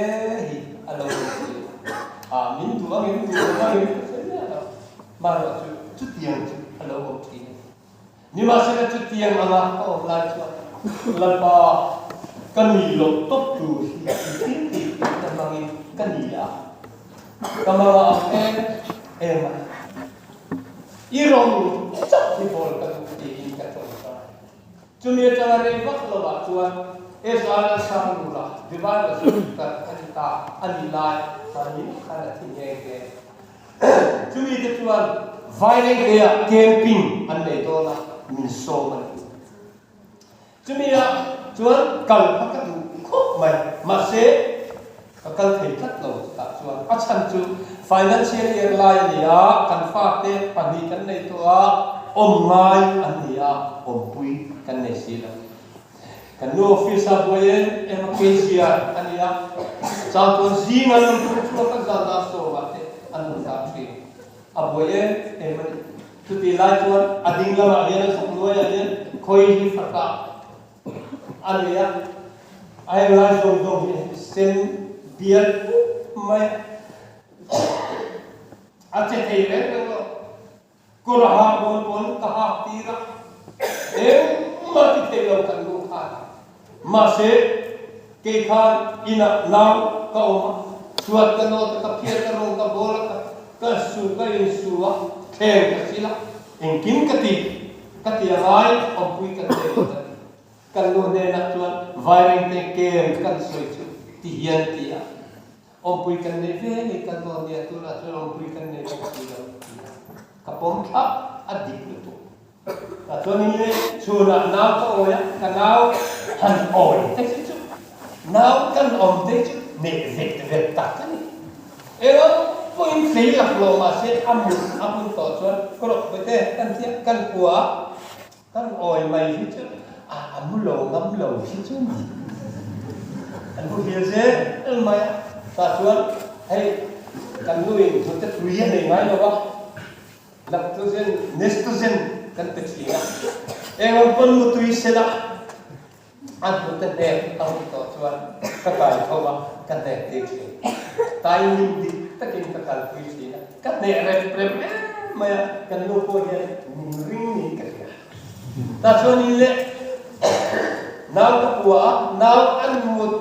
hi alo min tu ang ma ro chu tiang chu alo ti ni masa na cuti yang mana kau belajar lepa kami lo top tu hinti tentang kania kamera em irong cak di bol kati katon cumi cara revak lo batuan soal sanggula di bawah suka kita anilai tadi kana tinggi cumi kecuali violent dia camping ane itu lah min so man chumi ya chuan kal phak tu khop mai ma se kal thei khat lo ta chuan a chan chu financial year lai nia kan fa te pani kan nei to a om ngai an nia om pui kan nei si la kan no ofisa boyen ema kesia ania sa to zinga no tu ka zanda so ba te anu ta tri aboyen ema tu ti lai tuan ading la ya sa no ya ya khoi hi fata ania ai lai dong dong sen biar mai ache thei le no ko raha bon bon ka ha tira ma ti thei lo kan lu kha ma se ke khan ina naw ka oma suat ka no ka phia ka ro ka bol ka su ka in su wa the ka sila en kim ka ti ai om pui ka te kan lo ne na tuan vai te ke kan soi chu ti hian ti a om pui kan ne ve ni kan lo ne tu na tu om pui kan ne ka ti lo ka pom tha adik tu ta tuan ni le chu na naw ka oya ka naw han oi te chu naw kan om te chu ne ve ta kan ni ero point sei la lo ma se amun to chuan ko ro be te kan tia kan kwa kan oi mai hi chu amu lo ngam lo hi chu ni an bu hiel se el mai ta chuan hey kan nuin chu te tuia nei mai lo ba lactogen nestrogen kan te china engam pon mu tui se la an bu te ne ta to chuan ka kai tho ba kan te te chi tai ni di ta kin ka kal tui china ka ne re mai kan no ko ye ring ni ka ta chuan ni le nào có của nào ăn một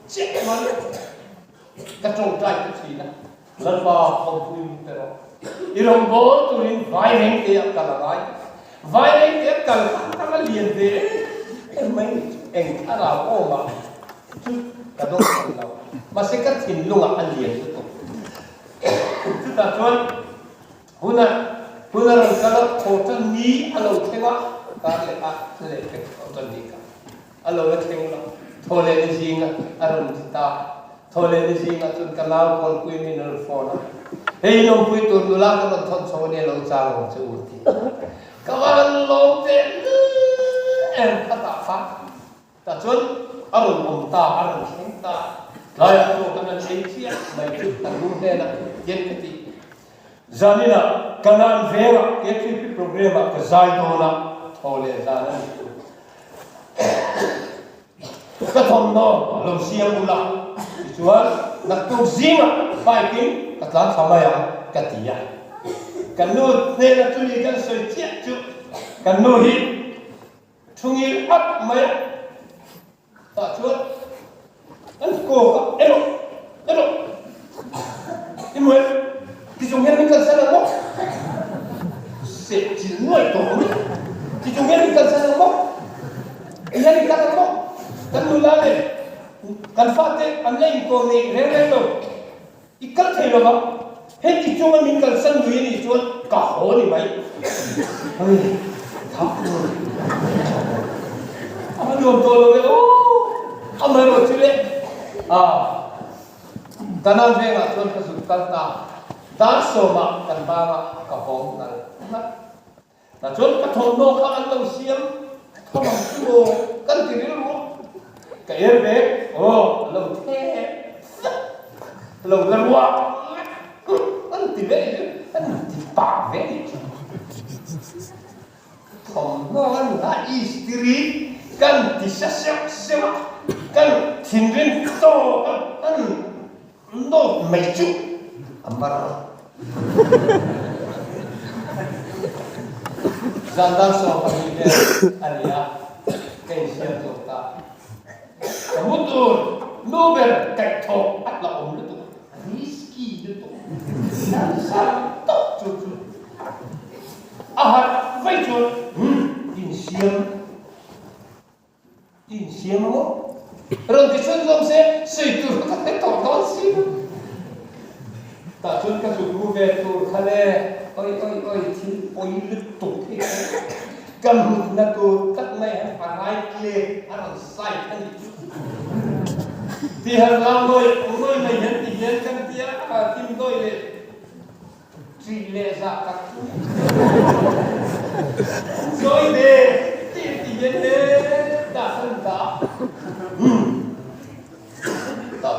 chiếc món cái trồng trái cái gì đó lần vào không vui thế đó irom bố tụi mình vài ngày tiệc cả là vài ngày tiệc cả là liền thế em mấy em thà là ô mà chứ cả đó đâu mà sẽ cắt thìn luôn ăn liền chứ chúng ta chọn hôm nay là cái đó thổ chân ní ăn lâu thế quá cái lệ cái thổ chân ní cả alo la theng la thole ni jinga aron ta thole ni jinga chun kalau kon kui mineral phone hey no pui tu tu la ka thon so ne lo cha lo chu ti kawan lo te em khata fa ta chun aron ta aron theng ta lai alo kana sei chia mai chu ta lu ne na yen ke ti zanina kanan vera ke ti program ka zai do na thole zana cái thằng nó làm xiêm u la, chuan nặc tu zima phải kinh cái lan sao mày à cái gì à cái nô nên là chú ý cái sợi chết chú cái nô hít chung ý ắt mày ta chuan anh cô cái ero em mới thì chúng em cần sao là mốc sẽ chỉ nuôi tổ thì chúng em cần sao là mốc ini dikatakan kok kan mulane kan fate anlai ko ni rele lo ikal thelo ba he ti chunga min kal san lui ni chuan ka ho ni mai ai tha amalo to lo o amaro chile tanan ve nga chuan ka su kal ta dar so ma kan ba ma ka hong na chuan ka thon no kha an lo siam không bằng chú cần tiền đấy luôn cái em bé lồng thế lồng là loa cần tiền đấy cần tiền bạc đấy không nó là istri cần tiền sắp cần tiền đến to cần nó mấy chút amar Zandar so pamilya alia kay siya ta. Kamutur nober kay to at la luto. Risky luto. Sa to chu. Vai chun. In mo. Ron ti chun lom se sei tu ka te to si. Ta chun ka su ve tu khale oi thì oi lực tụ thế cầm là tụ cắt mày phải hai kia ăn sai thân thì hàng năm rồi mày nhận thì nhận căn tia tim tôi là chỉ lệ ra cắt rồi để thì nhận để đã thân ta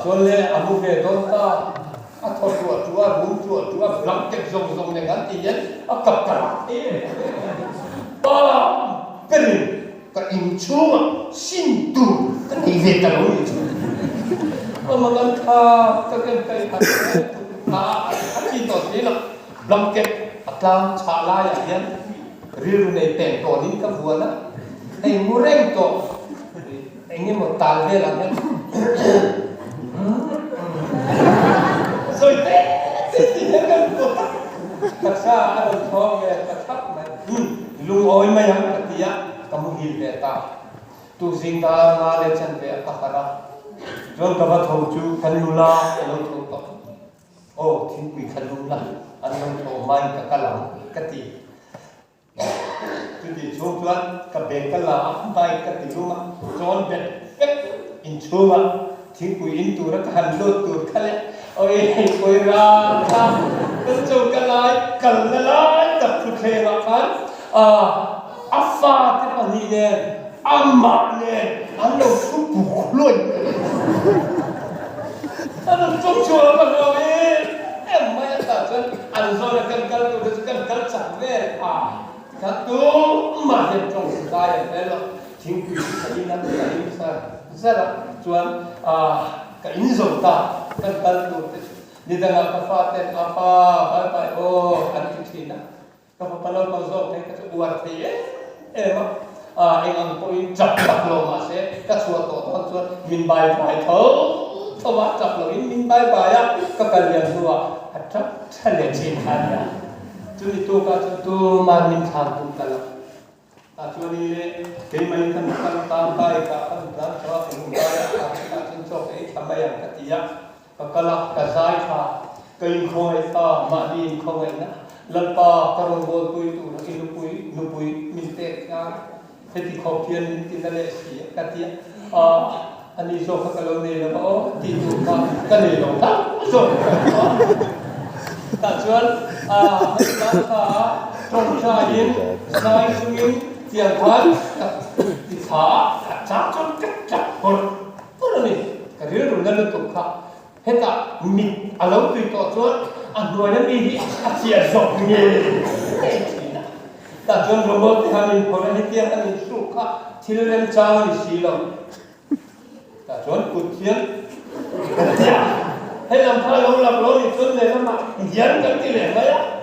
cho nên amu về đón ta thôi chùa rung chùa lắm cái rong này ngắn thì nhất cặp cặp cái gì cái in chua xin tu cái gì về cái lối mà ngắn cái chỉ tao thấy là lắm cái làm trả lại à nhá riu này tiền tổ nín cái vua đó anh mua reng tổ anh em một tàn về làm nhá rồi thế thì nó cái vua thật ra anh thôi về thật thấp mà lung oi mà yang cái gì á kamu hil về ta tu sinh ta na lên chân về ta khara rồi các bạn thầu chú khăn lula anh thầu to ô thiên quỷ khăn lula anh thầu mai cả làm cái gì jadi cuman kebengkelah baik ketiluma John bet in cuma tinggu itu rekahan lutur kale oi ra kencung kalai kalai tak kelakan apa tepani ne amma ne anu subuh loi anu cucu kalau mai tak kan anzor kan tu sampai Satu macam trong saya adalah tinggi keinginan saya cuman keinginan ta kan di tengah kafaten apa anti Cina kafapalau mazok ni kat luar dia ang poin cap lo masih kat suatu tuan min bai tawa cap lo min bai ya kekalian dua atap tali cinta Jadi tu kata tu manin satu kalau, actually dia main kan tampai kan dan cara penggaya kan sensor tambah yang ketiak kalau kasai ta kain khoi ta madin khoi na lalpa karong bol pui tu nupui mintek ka heti kopian mintin dale si ketiak ani so kalau ni la ti tu ka ni lo ta so tak jual kita trongcain sai sungin tiang kan kita cacon kecapur ni karir rungan tu ka heta mit alau tu jual aduanya ni asia zok ni tak jual robot kami koran tiang kami suka tilrem cang di silong tak jual kutian hay làm thay không làm lối thì chân này nó mặc dán cái này đấy á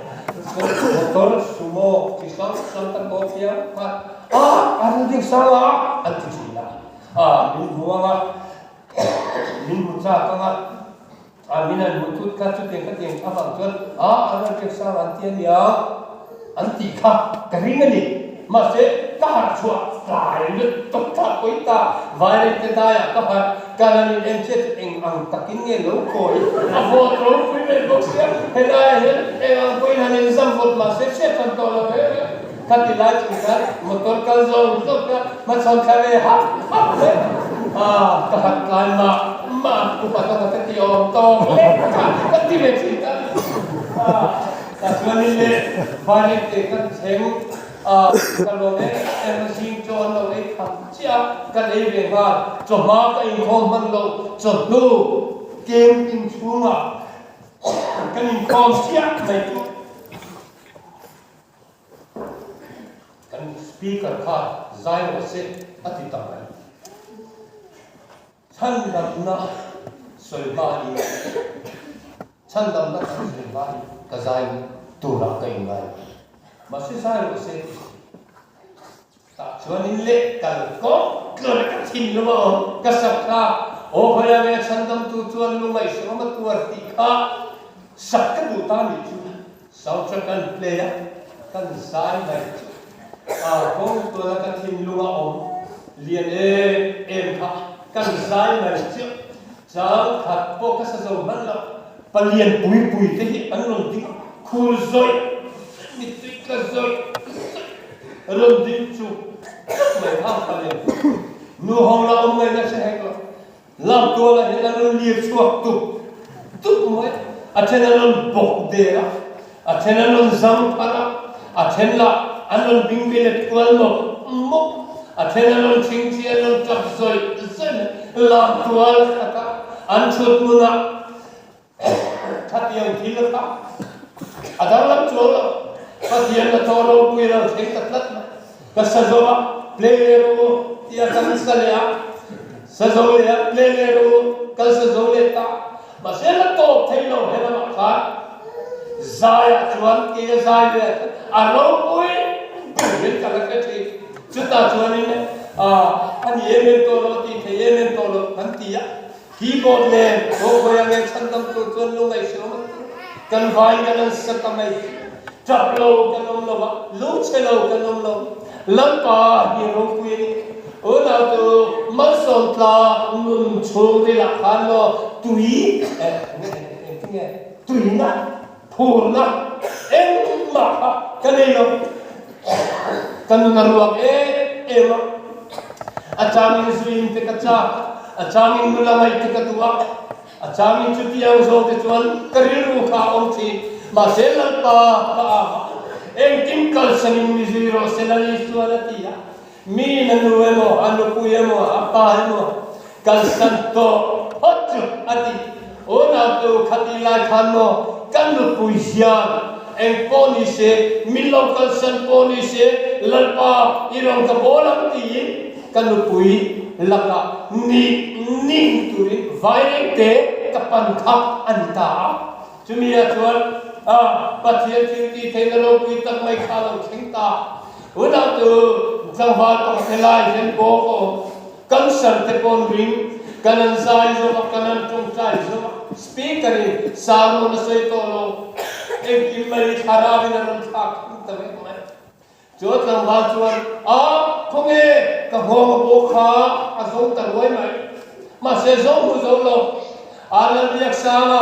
motor sumo chỉ sống tăng bó phía anh đi sao á anh thì chỉ là mình mua mình muốn ra cái mình ăn một chút cái tiền các bạn chân anh đi sao anh tiền nhá anh thì cái gì này mà sẽ cả chua lại được tất cả quý ta vài cái tai các bạn cái này em chết anh takin nghe lâu khôi vô lâu quý lên bốc xếp hay là em quý này dâm vụt mà sẽ chết phần to là thế các tỷ lệ chúng ta một con cá rồng tốt cả mà xong khai về hấp các cái mà cũng phải có cái tiêu to các tỷ lệ chúng ta cái này vài cái xem kalau ni sing John lo kham chia kan ei ve ga choma ka in khom man lo chotlu game in chunga kan in khom chia mai tu kan speaker kha zai lo se ati tamai chan dam na soi ba ni chan dam na soi ba ni ka zai tu ra ka in gai masih saya masih tak cuma nilai kalau kerana tin lu kasapka oh kaya may sandam tujuan lu may selamat tuartika sakit utami cuma sautrakan playa kan saya may kong tu nak tin lu lian kan saya may jauh kat pokas sesuatu palian pui teh anu di kurzoi rồi rừng dính chụp mày tham phải nu hồng là ông này nó sẽ hay rồi làm tua là hiện là nó liệt chuột tụt mới trên là nó bọc đề á trên là nó dâm para trên là anh nó bình bình tuần một trên là nó chinh chia nó chập rồi làm tua là an chut muna thatiang thil ka adang lam cholo pathian na tolo puira thek tatlat ka sazoba plero ya kan salea sazolia plero kal sazoleta masela to thailo hela ma kha zaya chuan ke zaya alo pui bil kala ka thi chuta chuan in ani yemen to lo ti the yemen to lo kan ti ya keyboard le ho khoyang en chandam to chuan lo ngai so kan vai kan satamai chaplo kan lo ba lo chelo kan lo lampa hi ro pui ni ona to mason tla nun chung de la khan lo tui nghe tui na purna emma kanelo kanuna ruak ema achami swim te kacha achami mulamai te katua achami chutiang zo te chuan kariru kha om thi ma selal pa ka em kim kal sanin mi zero selali suanatia mi nanu emo anu puyemo apa emo kal santo hotu ati ona tu khatila khano kanu puisian en ponise milo kal san ponise lalpa irong ka bolang ti kanu pui laka ni ning turi vai te kapan khap anta chumia chuan pathian ti thengalo pui tak mai khalo thengta ona tu jangwa tong thelai hen bo ko kansar te pon ring kanan sai zo kanan tung chai zo speaker saru na soi to lo em kim mai thara na ram thak ta me mai chot lang ba chuan khonge ka hong bo kha a zo ta roi mai ma se zo mu zo lo alan yak sama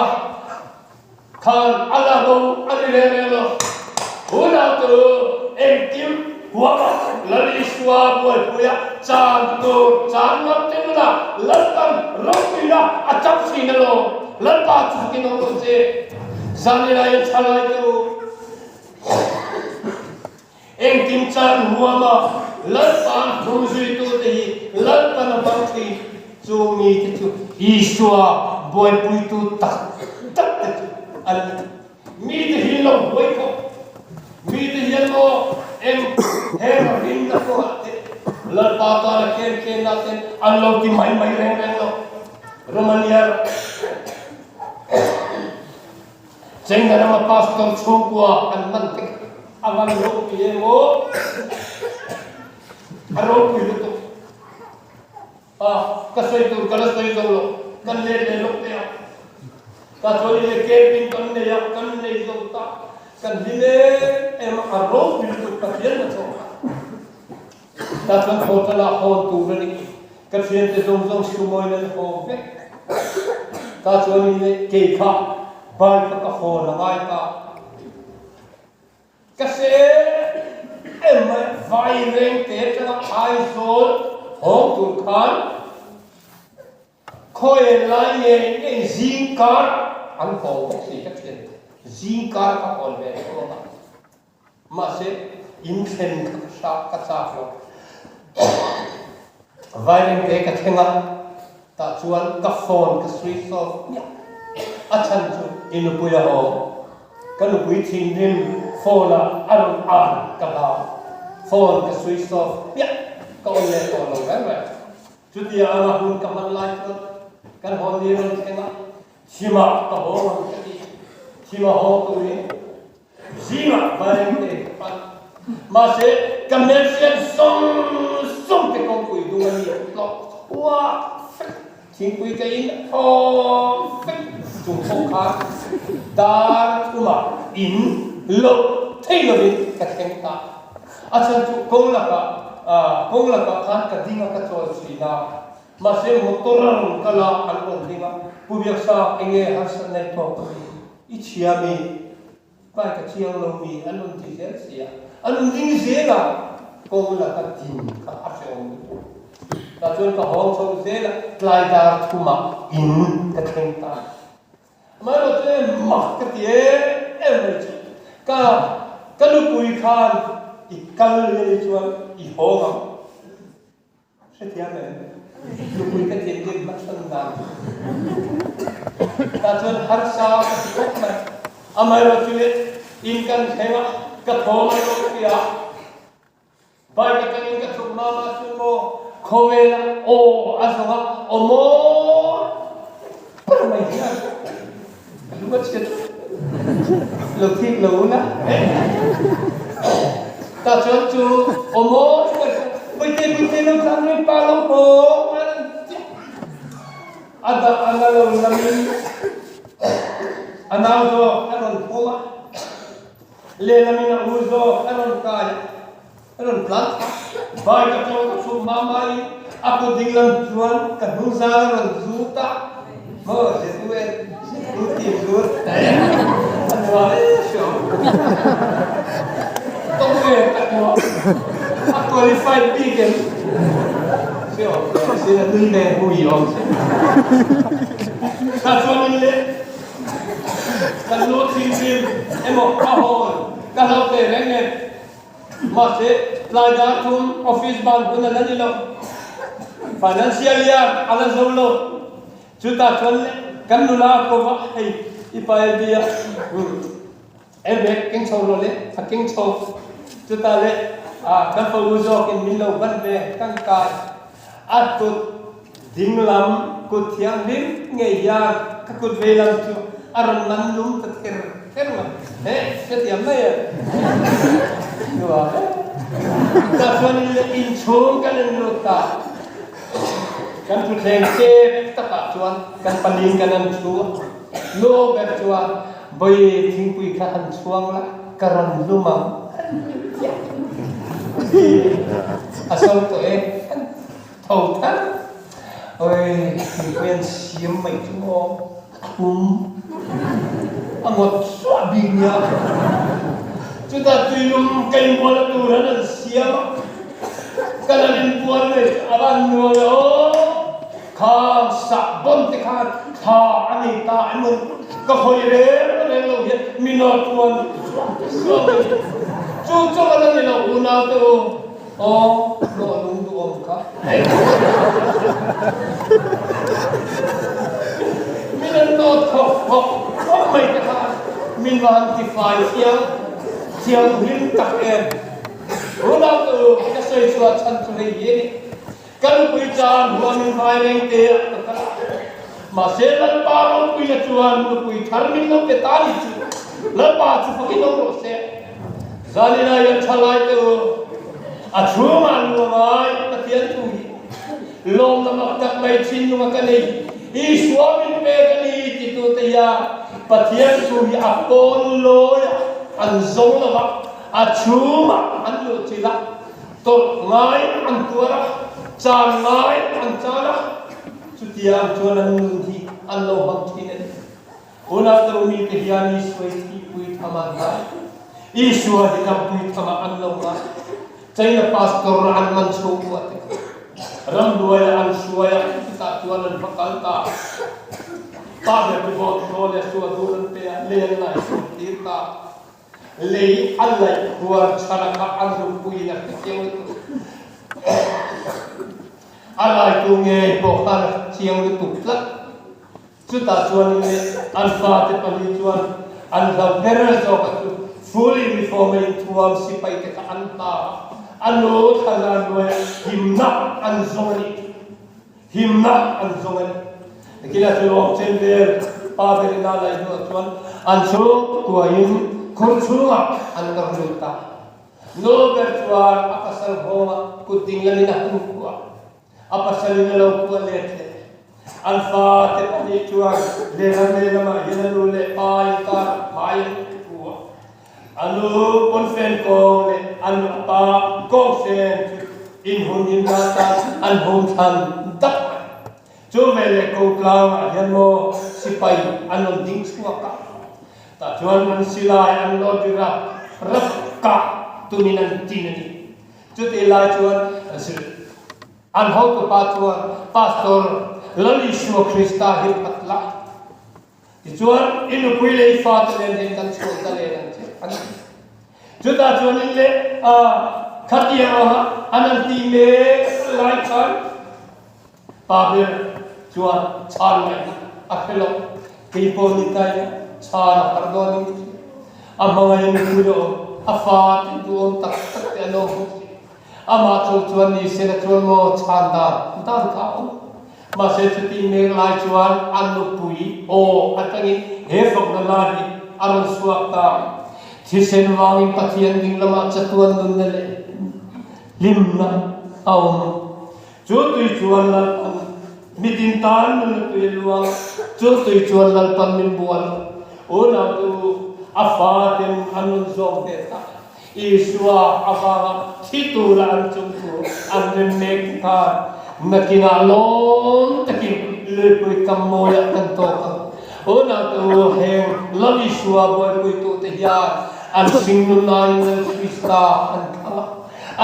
khan ala bo ani le lo una tu em kim wa lali swa boy puya chan to chan ngap te na lalkan rokila achap sin lo lalpa chu ki no se zani la ye chalai tu em kim chan huama lalpa thum zui tu te lalpa na bang thi chu mi te chu iswa boy pui tu tak tak al mi te hilo boy ko mi te hilo em her rin na ko lalpa ta ken na ten allo ki mai reng lo romania jengara ma pastor chukwa an man te awan lo ki mo aro ki to ka soi tu kala soi lo kan le lo te ka soi le ke pin kan ne ya kan ne zo ta kan dile em aro ki to ka fiel na so ta kan hotela hon tu ni ka fiel te zong shumoi na ho pe ka soi ni ke kha bai ka ho na ngai ta ka se em vai reng te ta ai sol hong tu khan khoi lai ye en jing kar an ho si ka chen jing kar ka hon ve ko ma se in khen ka sa lo vai reng te ka thenga ta chuan ka phone ka switch off achan chu in puya ho kanu pui thing rim phone an ka la phone ka switch off ka on le ko lo ga chu ti ana hun ka man lai chu kan hon ni ron thenga sima ka ho man ti sima ho tu ni sima vai te pa ma se commercial song te kong pui du ni lo wa chính quy cái phong cách dùng phong khá đa kuma in lộ thay là biết cái thằng ta chân chú công là cả khán cả đi ngang cái chỗ gì na mà sẽ motor cái là anh cũng đi ngang bùi bia sa anh nghe hát sân này thôi ít chia mi phải cái chia lâu mi anh luôn chỉ dễ gì anh luôn dính dễ là công là cái tin cái áp dụng ta chuan ka hong chho zela tlai dar thuma in ka theng ta ma lo te mak ka tie emergency ka lu pui khan I kal le chuan I hong se tia me lúc quý cái tiền tiền mất thân đàn ta chọn har sao cái tốt mà amai rồi chuyện in căn thế mà cái thô mà rồi kia bài cái căn in cái thùng mà chuyện mô khâu về là ô asonga ô mô cái mày gì à lúc đó chuyện lúc thi lâu na ta chọn chú ô mô bây giờ lúc làm nên ba lâu bố ada lâu làm Anao do aron puma le na mina uzo aron kaya aron plant bai ka to su mamai aku dinglan tuan ka nusa aron zuta mo se tuwe tuti zut anwa sho towe atwa qualified vegan sho se na tunde hui om ta tuan le kan lo tin tin emo kahon kalau te renge masih pelajar tum office ban pun ada di lo financial year ala zolo juta chon kan nula ko ba hai ipai dia ebek king cholo le king cho juta le kan fo uzo kin milo ban be kan kai atut dinglam ku thiang lim nge ya ka ku velam chu aron landum ter ma setiap ya dua tapi in chung kan nota kan tu tengse tak chuan kan paling kan chu lo ber chuan boy thingpui kha han chuang la karan lumang asal to thâu thắt ôi quen xiêm mày chu một số bình nhá chúng ta tùy lum cây mua là tù đó là xiêm cái là liên quan này anh nuôi đó khang sạ bom thì khang thà anh ấy ta anh muốn có hồi đấy nó lên lâu hết mình nói tuần chú cho cái này là u nào tu ô nó đúng tu ông cả mình nói thôi không mấy cái thằng mình vẫn thì phải chiang hiến tập em u nào tu cái sợi chuột chân tu này gì kan kui chan huan vai reng te mà sẽ lần ba lo kui la chuan lo kui thar min lo ke ta ni chu la ba chu phakin lo ro se zali na ya thalai te a chu man lo mai ta tian tu lom na mak tak mai chin nu ka nei I swamin pe ka ni ti tu te ya pathian tu hi a pon lo ya an zong la ba a chu ma an lo chi la to ngai an tuara chan ngai an chana chutiam chuan nun thi an lo bang thinen ona to mi te hiani swai thi pui thama ga Iswa di kam pui thama an lo ga chaina pastor an man chu wa te ram duaya an suaya ta chuan an pakal ta ta be bo to le su du an pe le lai su ti ta le allai huar chana ka an lu pui na te keu alai tu nghe bộ phan chiang lu tu lắc chú ta chuan nghe alpha te pani chuan an la vera zo ka tu fully reforming tuam si pai ke ka an ta anu thala noya himna an zongani kila tu lo chen ver pa ver na lai no chuan an chu tuain khur chunga an ka lu ta no ber chuan akasal homa kuting lalina an kuwa apa salina lo kuwa lete alfa te pani chuan le ma yana lu le pai ka mai kuwa anu konfen ko le an pa ko sen in hunin ta an hom than dak chu vele ko klawa yan mo sipai anon ding suaka ta chuan man silai an lo dira rakka tuninan tinani chu te la chuan an ho to pa chuan pastor lali shua krista hi patla ti chuan inu pui le fa te len kan chu ta le an chu ta chuan in le khatia anan ti me lai khan Pabil chuan chan mai akhelo kiponi kai chan pardoni amangai ni ro afa tu on tak tak ano ama chuan ni se chuan mo chan da dan ka ma se ti me lai chuan anu pui o atani he fok na la ni aron suak ta thisen wangin pathian ding lama chatuan nun na le limna aum chu tui chuan la mitin tan na tui luang chu tui chuan lal pan min bual o na tu afa tem anun zong te ta iswa afa thitu la an chung tu an mek ta nakina lom takin le pui kamoya kan to o na tu heng lali suwa boy pui tu te ya an sing nun nai na krista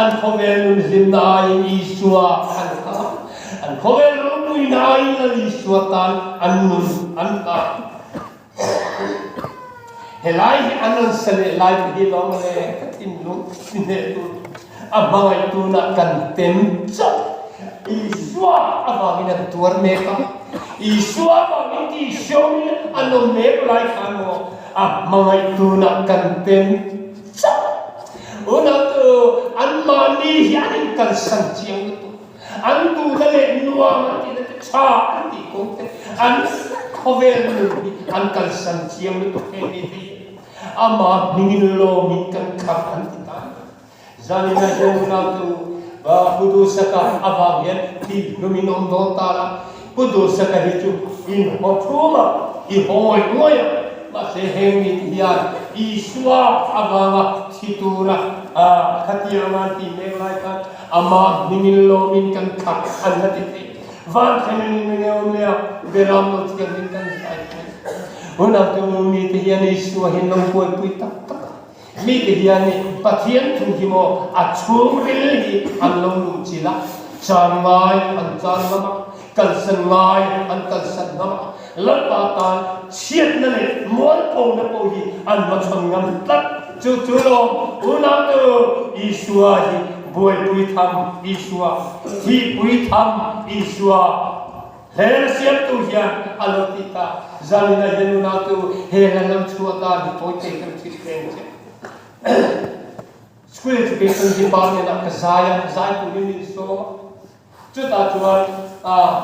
an khovel nun lim nai iswa an khovel rumui nai na iswa tan an nun an ta helai anan sale lai hi long le katin lu ne tu abai tu na kan tem cha iswa abangina tuar me ka iswa bangiti shomi anon me lai kamo abai tu na kan tem cha una tu an mani hian kan san chiang tu an tu le nuwa ti na cha an ti ko an khovel nu an kan san chiang tu ke ni ama ningin lo min kan khapan kita zani na jona tu ba pudu saka avagen ti luminom do tala pudu saka hichu in hothuma I hoi moya ma se hengi dia iswa avanga situra khatiaman ti me lai kan ama ningin lo min kan khap an hati van khanin me ne beram no kan kan sai Una tu mi te hian iswa hin long poi pui tak tak mi te hian ni pathian thum hi mo a chum ril hi an long lu chila chan ngai an chan lama kal san ngai an kal san lama lat pa tan chiat na le mol po na po hi an ma chon ngam tak chu chu lo una tu iswa hi boi pui tham iswa hi pui tham iswa Hera siap tu hian alotita zalina henuna tu hera lam chuata di poite kan sistem je school education department na kasaya zai tu ni so chuta chuan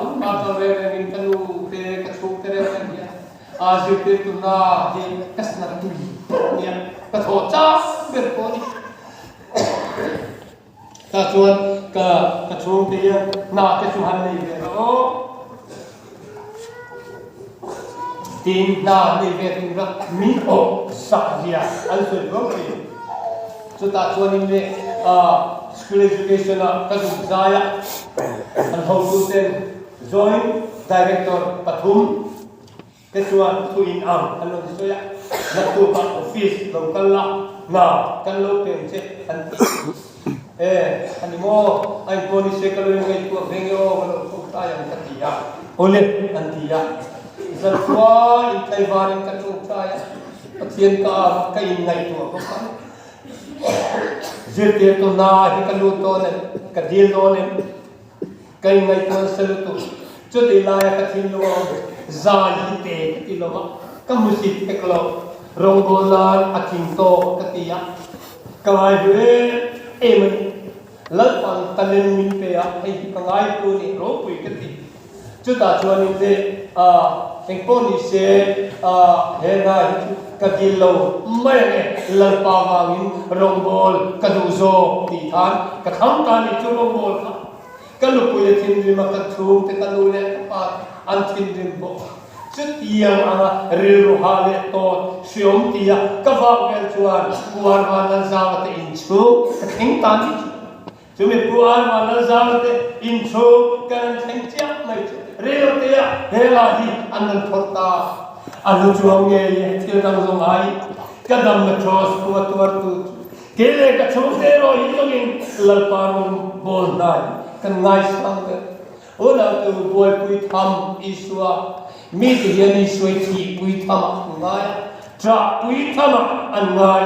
tu ma to re min tanu te ka chuk te re kan ya ju te tu na he kasna tu ya ka tho cha ber ko ni ta chuan ka chuk te ya na te chu han nei ve o tin na ni ve tin ra mi o sa dia al so ro ki so ta chuan in le school education ka du zaya an ho tu ten join director pathum ke chuan tu in am an lo so ya na tu pa office local la na kan lo pen che an ani mo ai poni se ka lo ngai tu vengyo lo ko ta yang ka tia ole an tia Zalwa in Taiwan in Katung Chaya, Patien ka in ngay to ko pa. Zirtir to na hikaluto ne, kadil do ne, kay ngay to saluto. Chut ilaya katin lo, zahite katilo, kamusit teklo, ronggolan akinto katiya. Kawai hue eman, lalpang talin min peya ay kangay po ni ropui kati. Chuta chuan in deeng poni se hena kadilo mai lalpa wangin rongbol kaduzo ti than ka kham ka ni chu rongbol ka kalupu ye thin ri ma ka thu te kalule pa an thin rim bo chut yang anga ril ru ha le to siom tia ka va vel chuan kuar wa na za te in chu ka thing ta ni chu me kuar wa na za te in chu kan thing chia mai Reo tia hela hi anan thorta anu chuang nge ye thil dang zong ai kadam na cross kuat tuar tu kele ka chuk de ro hi longin lalparun bol dai kan ngai sang te ona tu boy pui tham iswa mi ti hian ni swai thi pui tham ngai tra pui tham an ngai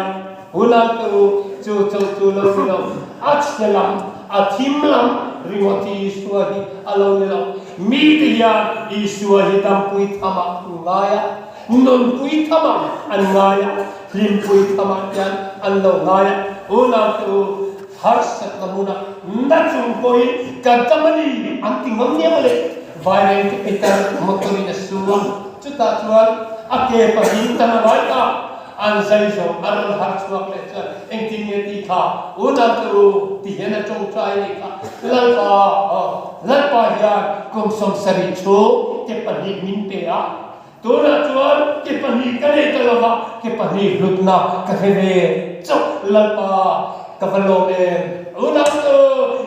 ona tu chu lo lo ach lam athim lam rimoti iswa hi alo ni lo mi te ya Isua hitam pui thama ngaya non pui thama an ngaya lim pui thama yan an lo ngaya una tu har sat namuna na chung koi kadamani anting ngamnya male vai ke eta motori na suwa chuta chuan ake pahin tana waita an sai so aral har chuak le cha engting ne ti kha una tu ti hena chong trai ni kha lalpa ya kum som sari chu ke pahin min pe a tora chuan ke pahin kale talava ke pahin rutna ka heve chok lalpa Kapalo unang tu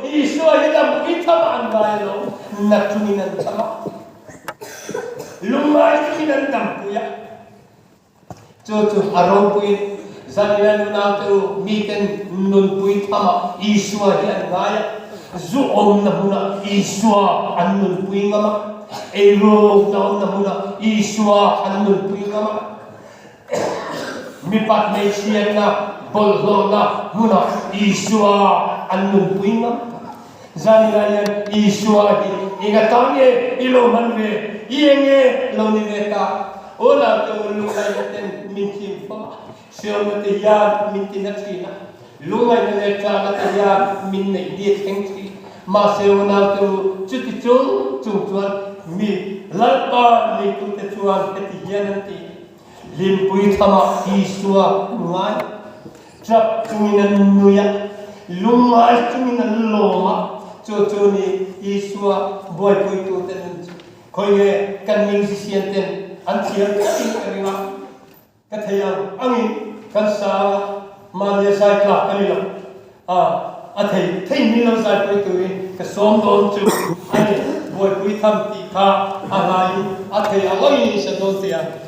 Isua hitam kita maanggay lo natuminan sama lumay tuminan tampuya cucu harong puit zanilan unang tu miten nun puit ama Isua hian ngaya zuom na muna Isua anun puing ama erong taon na muna Isua anun puing ama mipat may siyan na bolho na muna Isua anun puinga zanilayan Isua ingatange ilo manwe ienge lo niveta ola to lungay natin mintim pa siya mataya mintin na trina lungay na neta mataya min na idiet hengti maseo na to chuti chung chuan mi lalpa ni kuta chuan katiyan nanti limpui thama Isua ngai trap tuminan nuya lungal tuminan loma cho ni Isua boy pui tu ten koye kan ming sisienten antian tin karima kathayang angin kan sa manya sai kla kanila athai thai milam sai pui tu ka som don chu ai boy pui tham ti kha alai athai alai sa don tia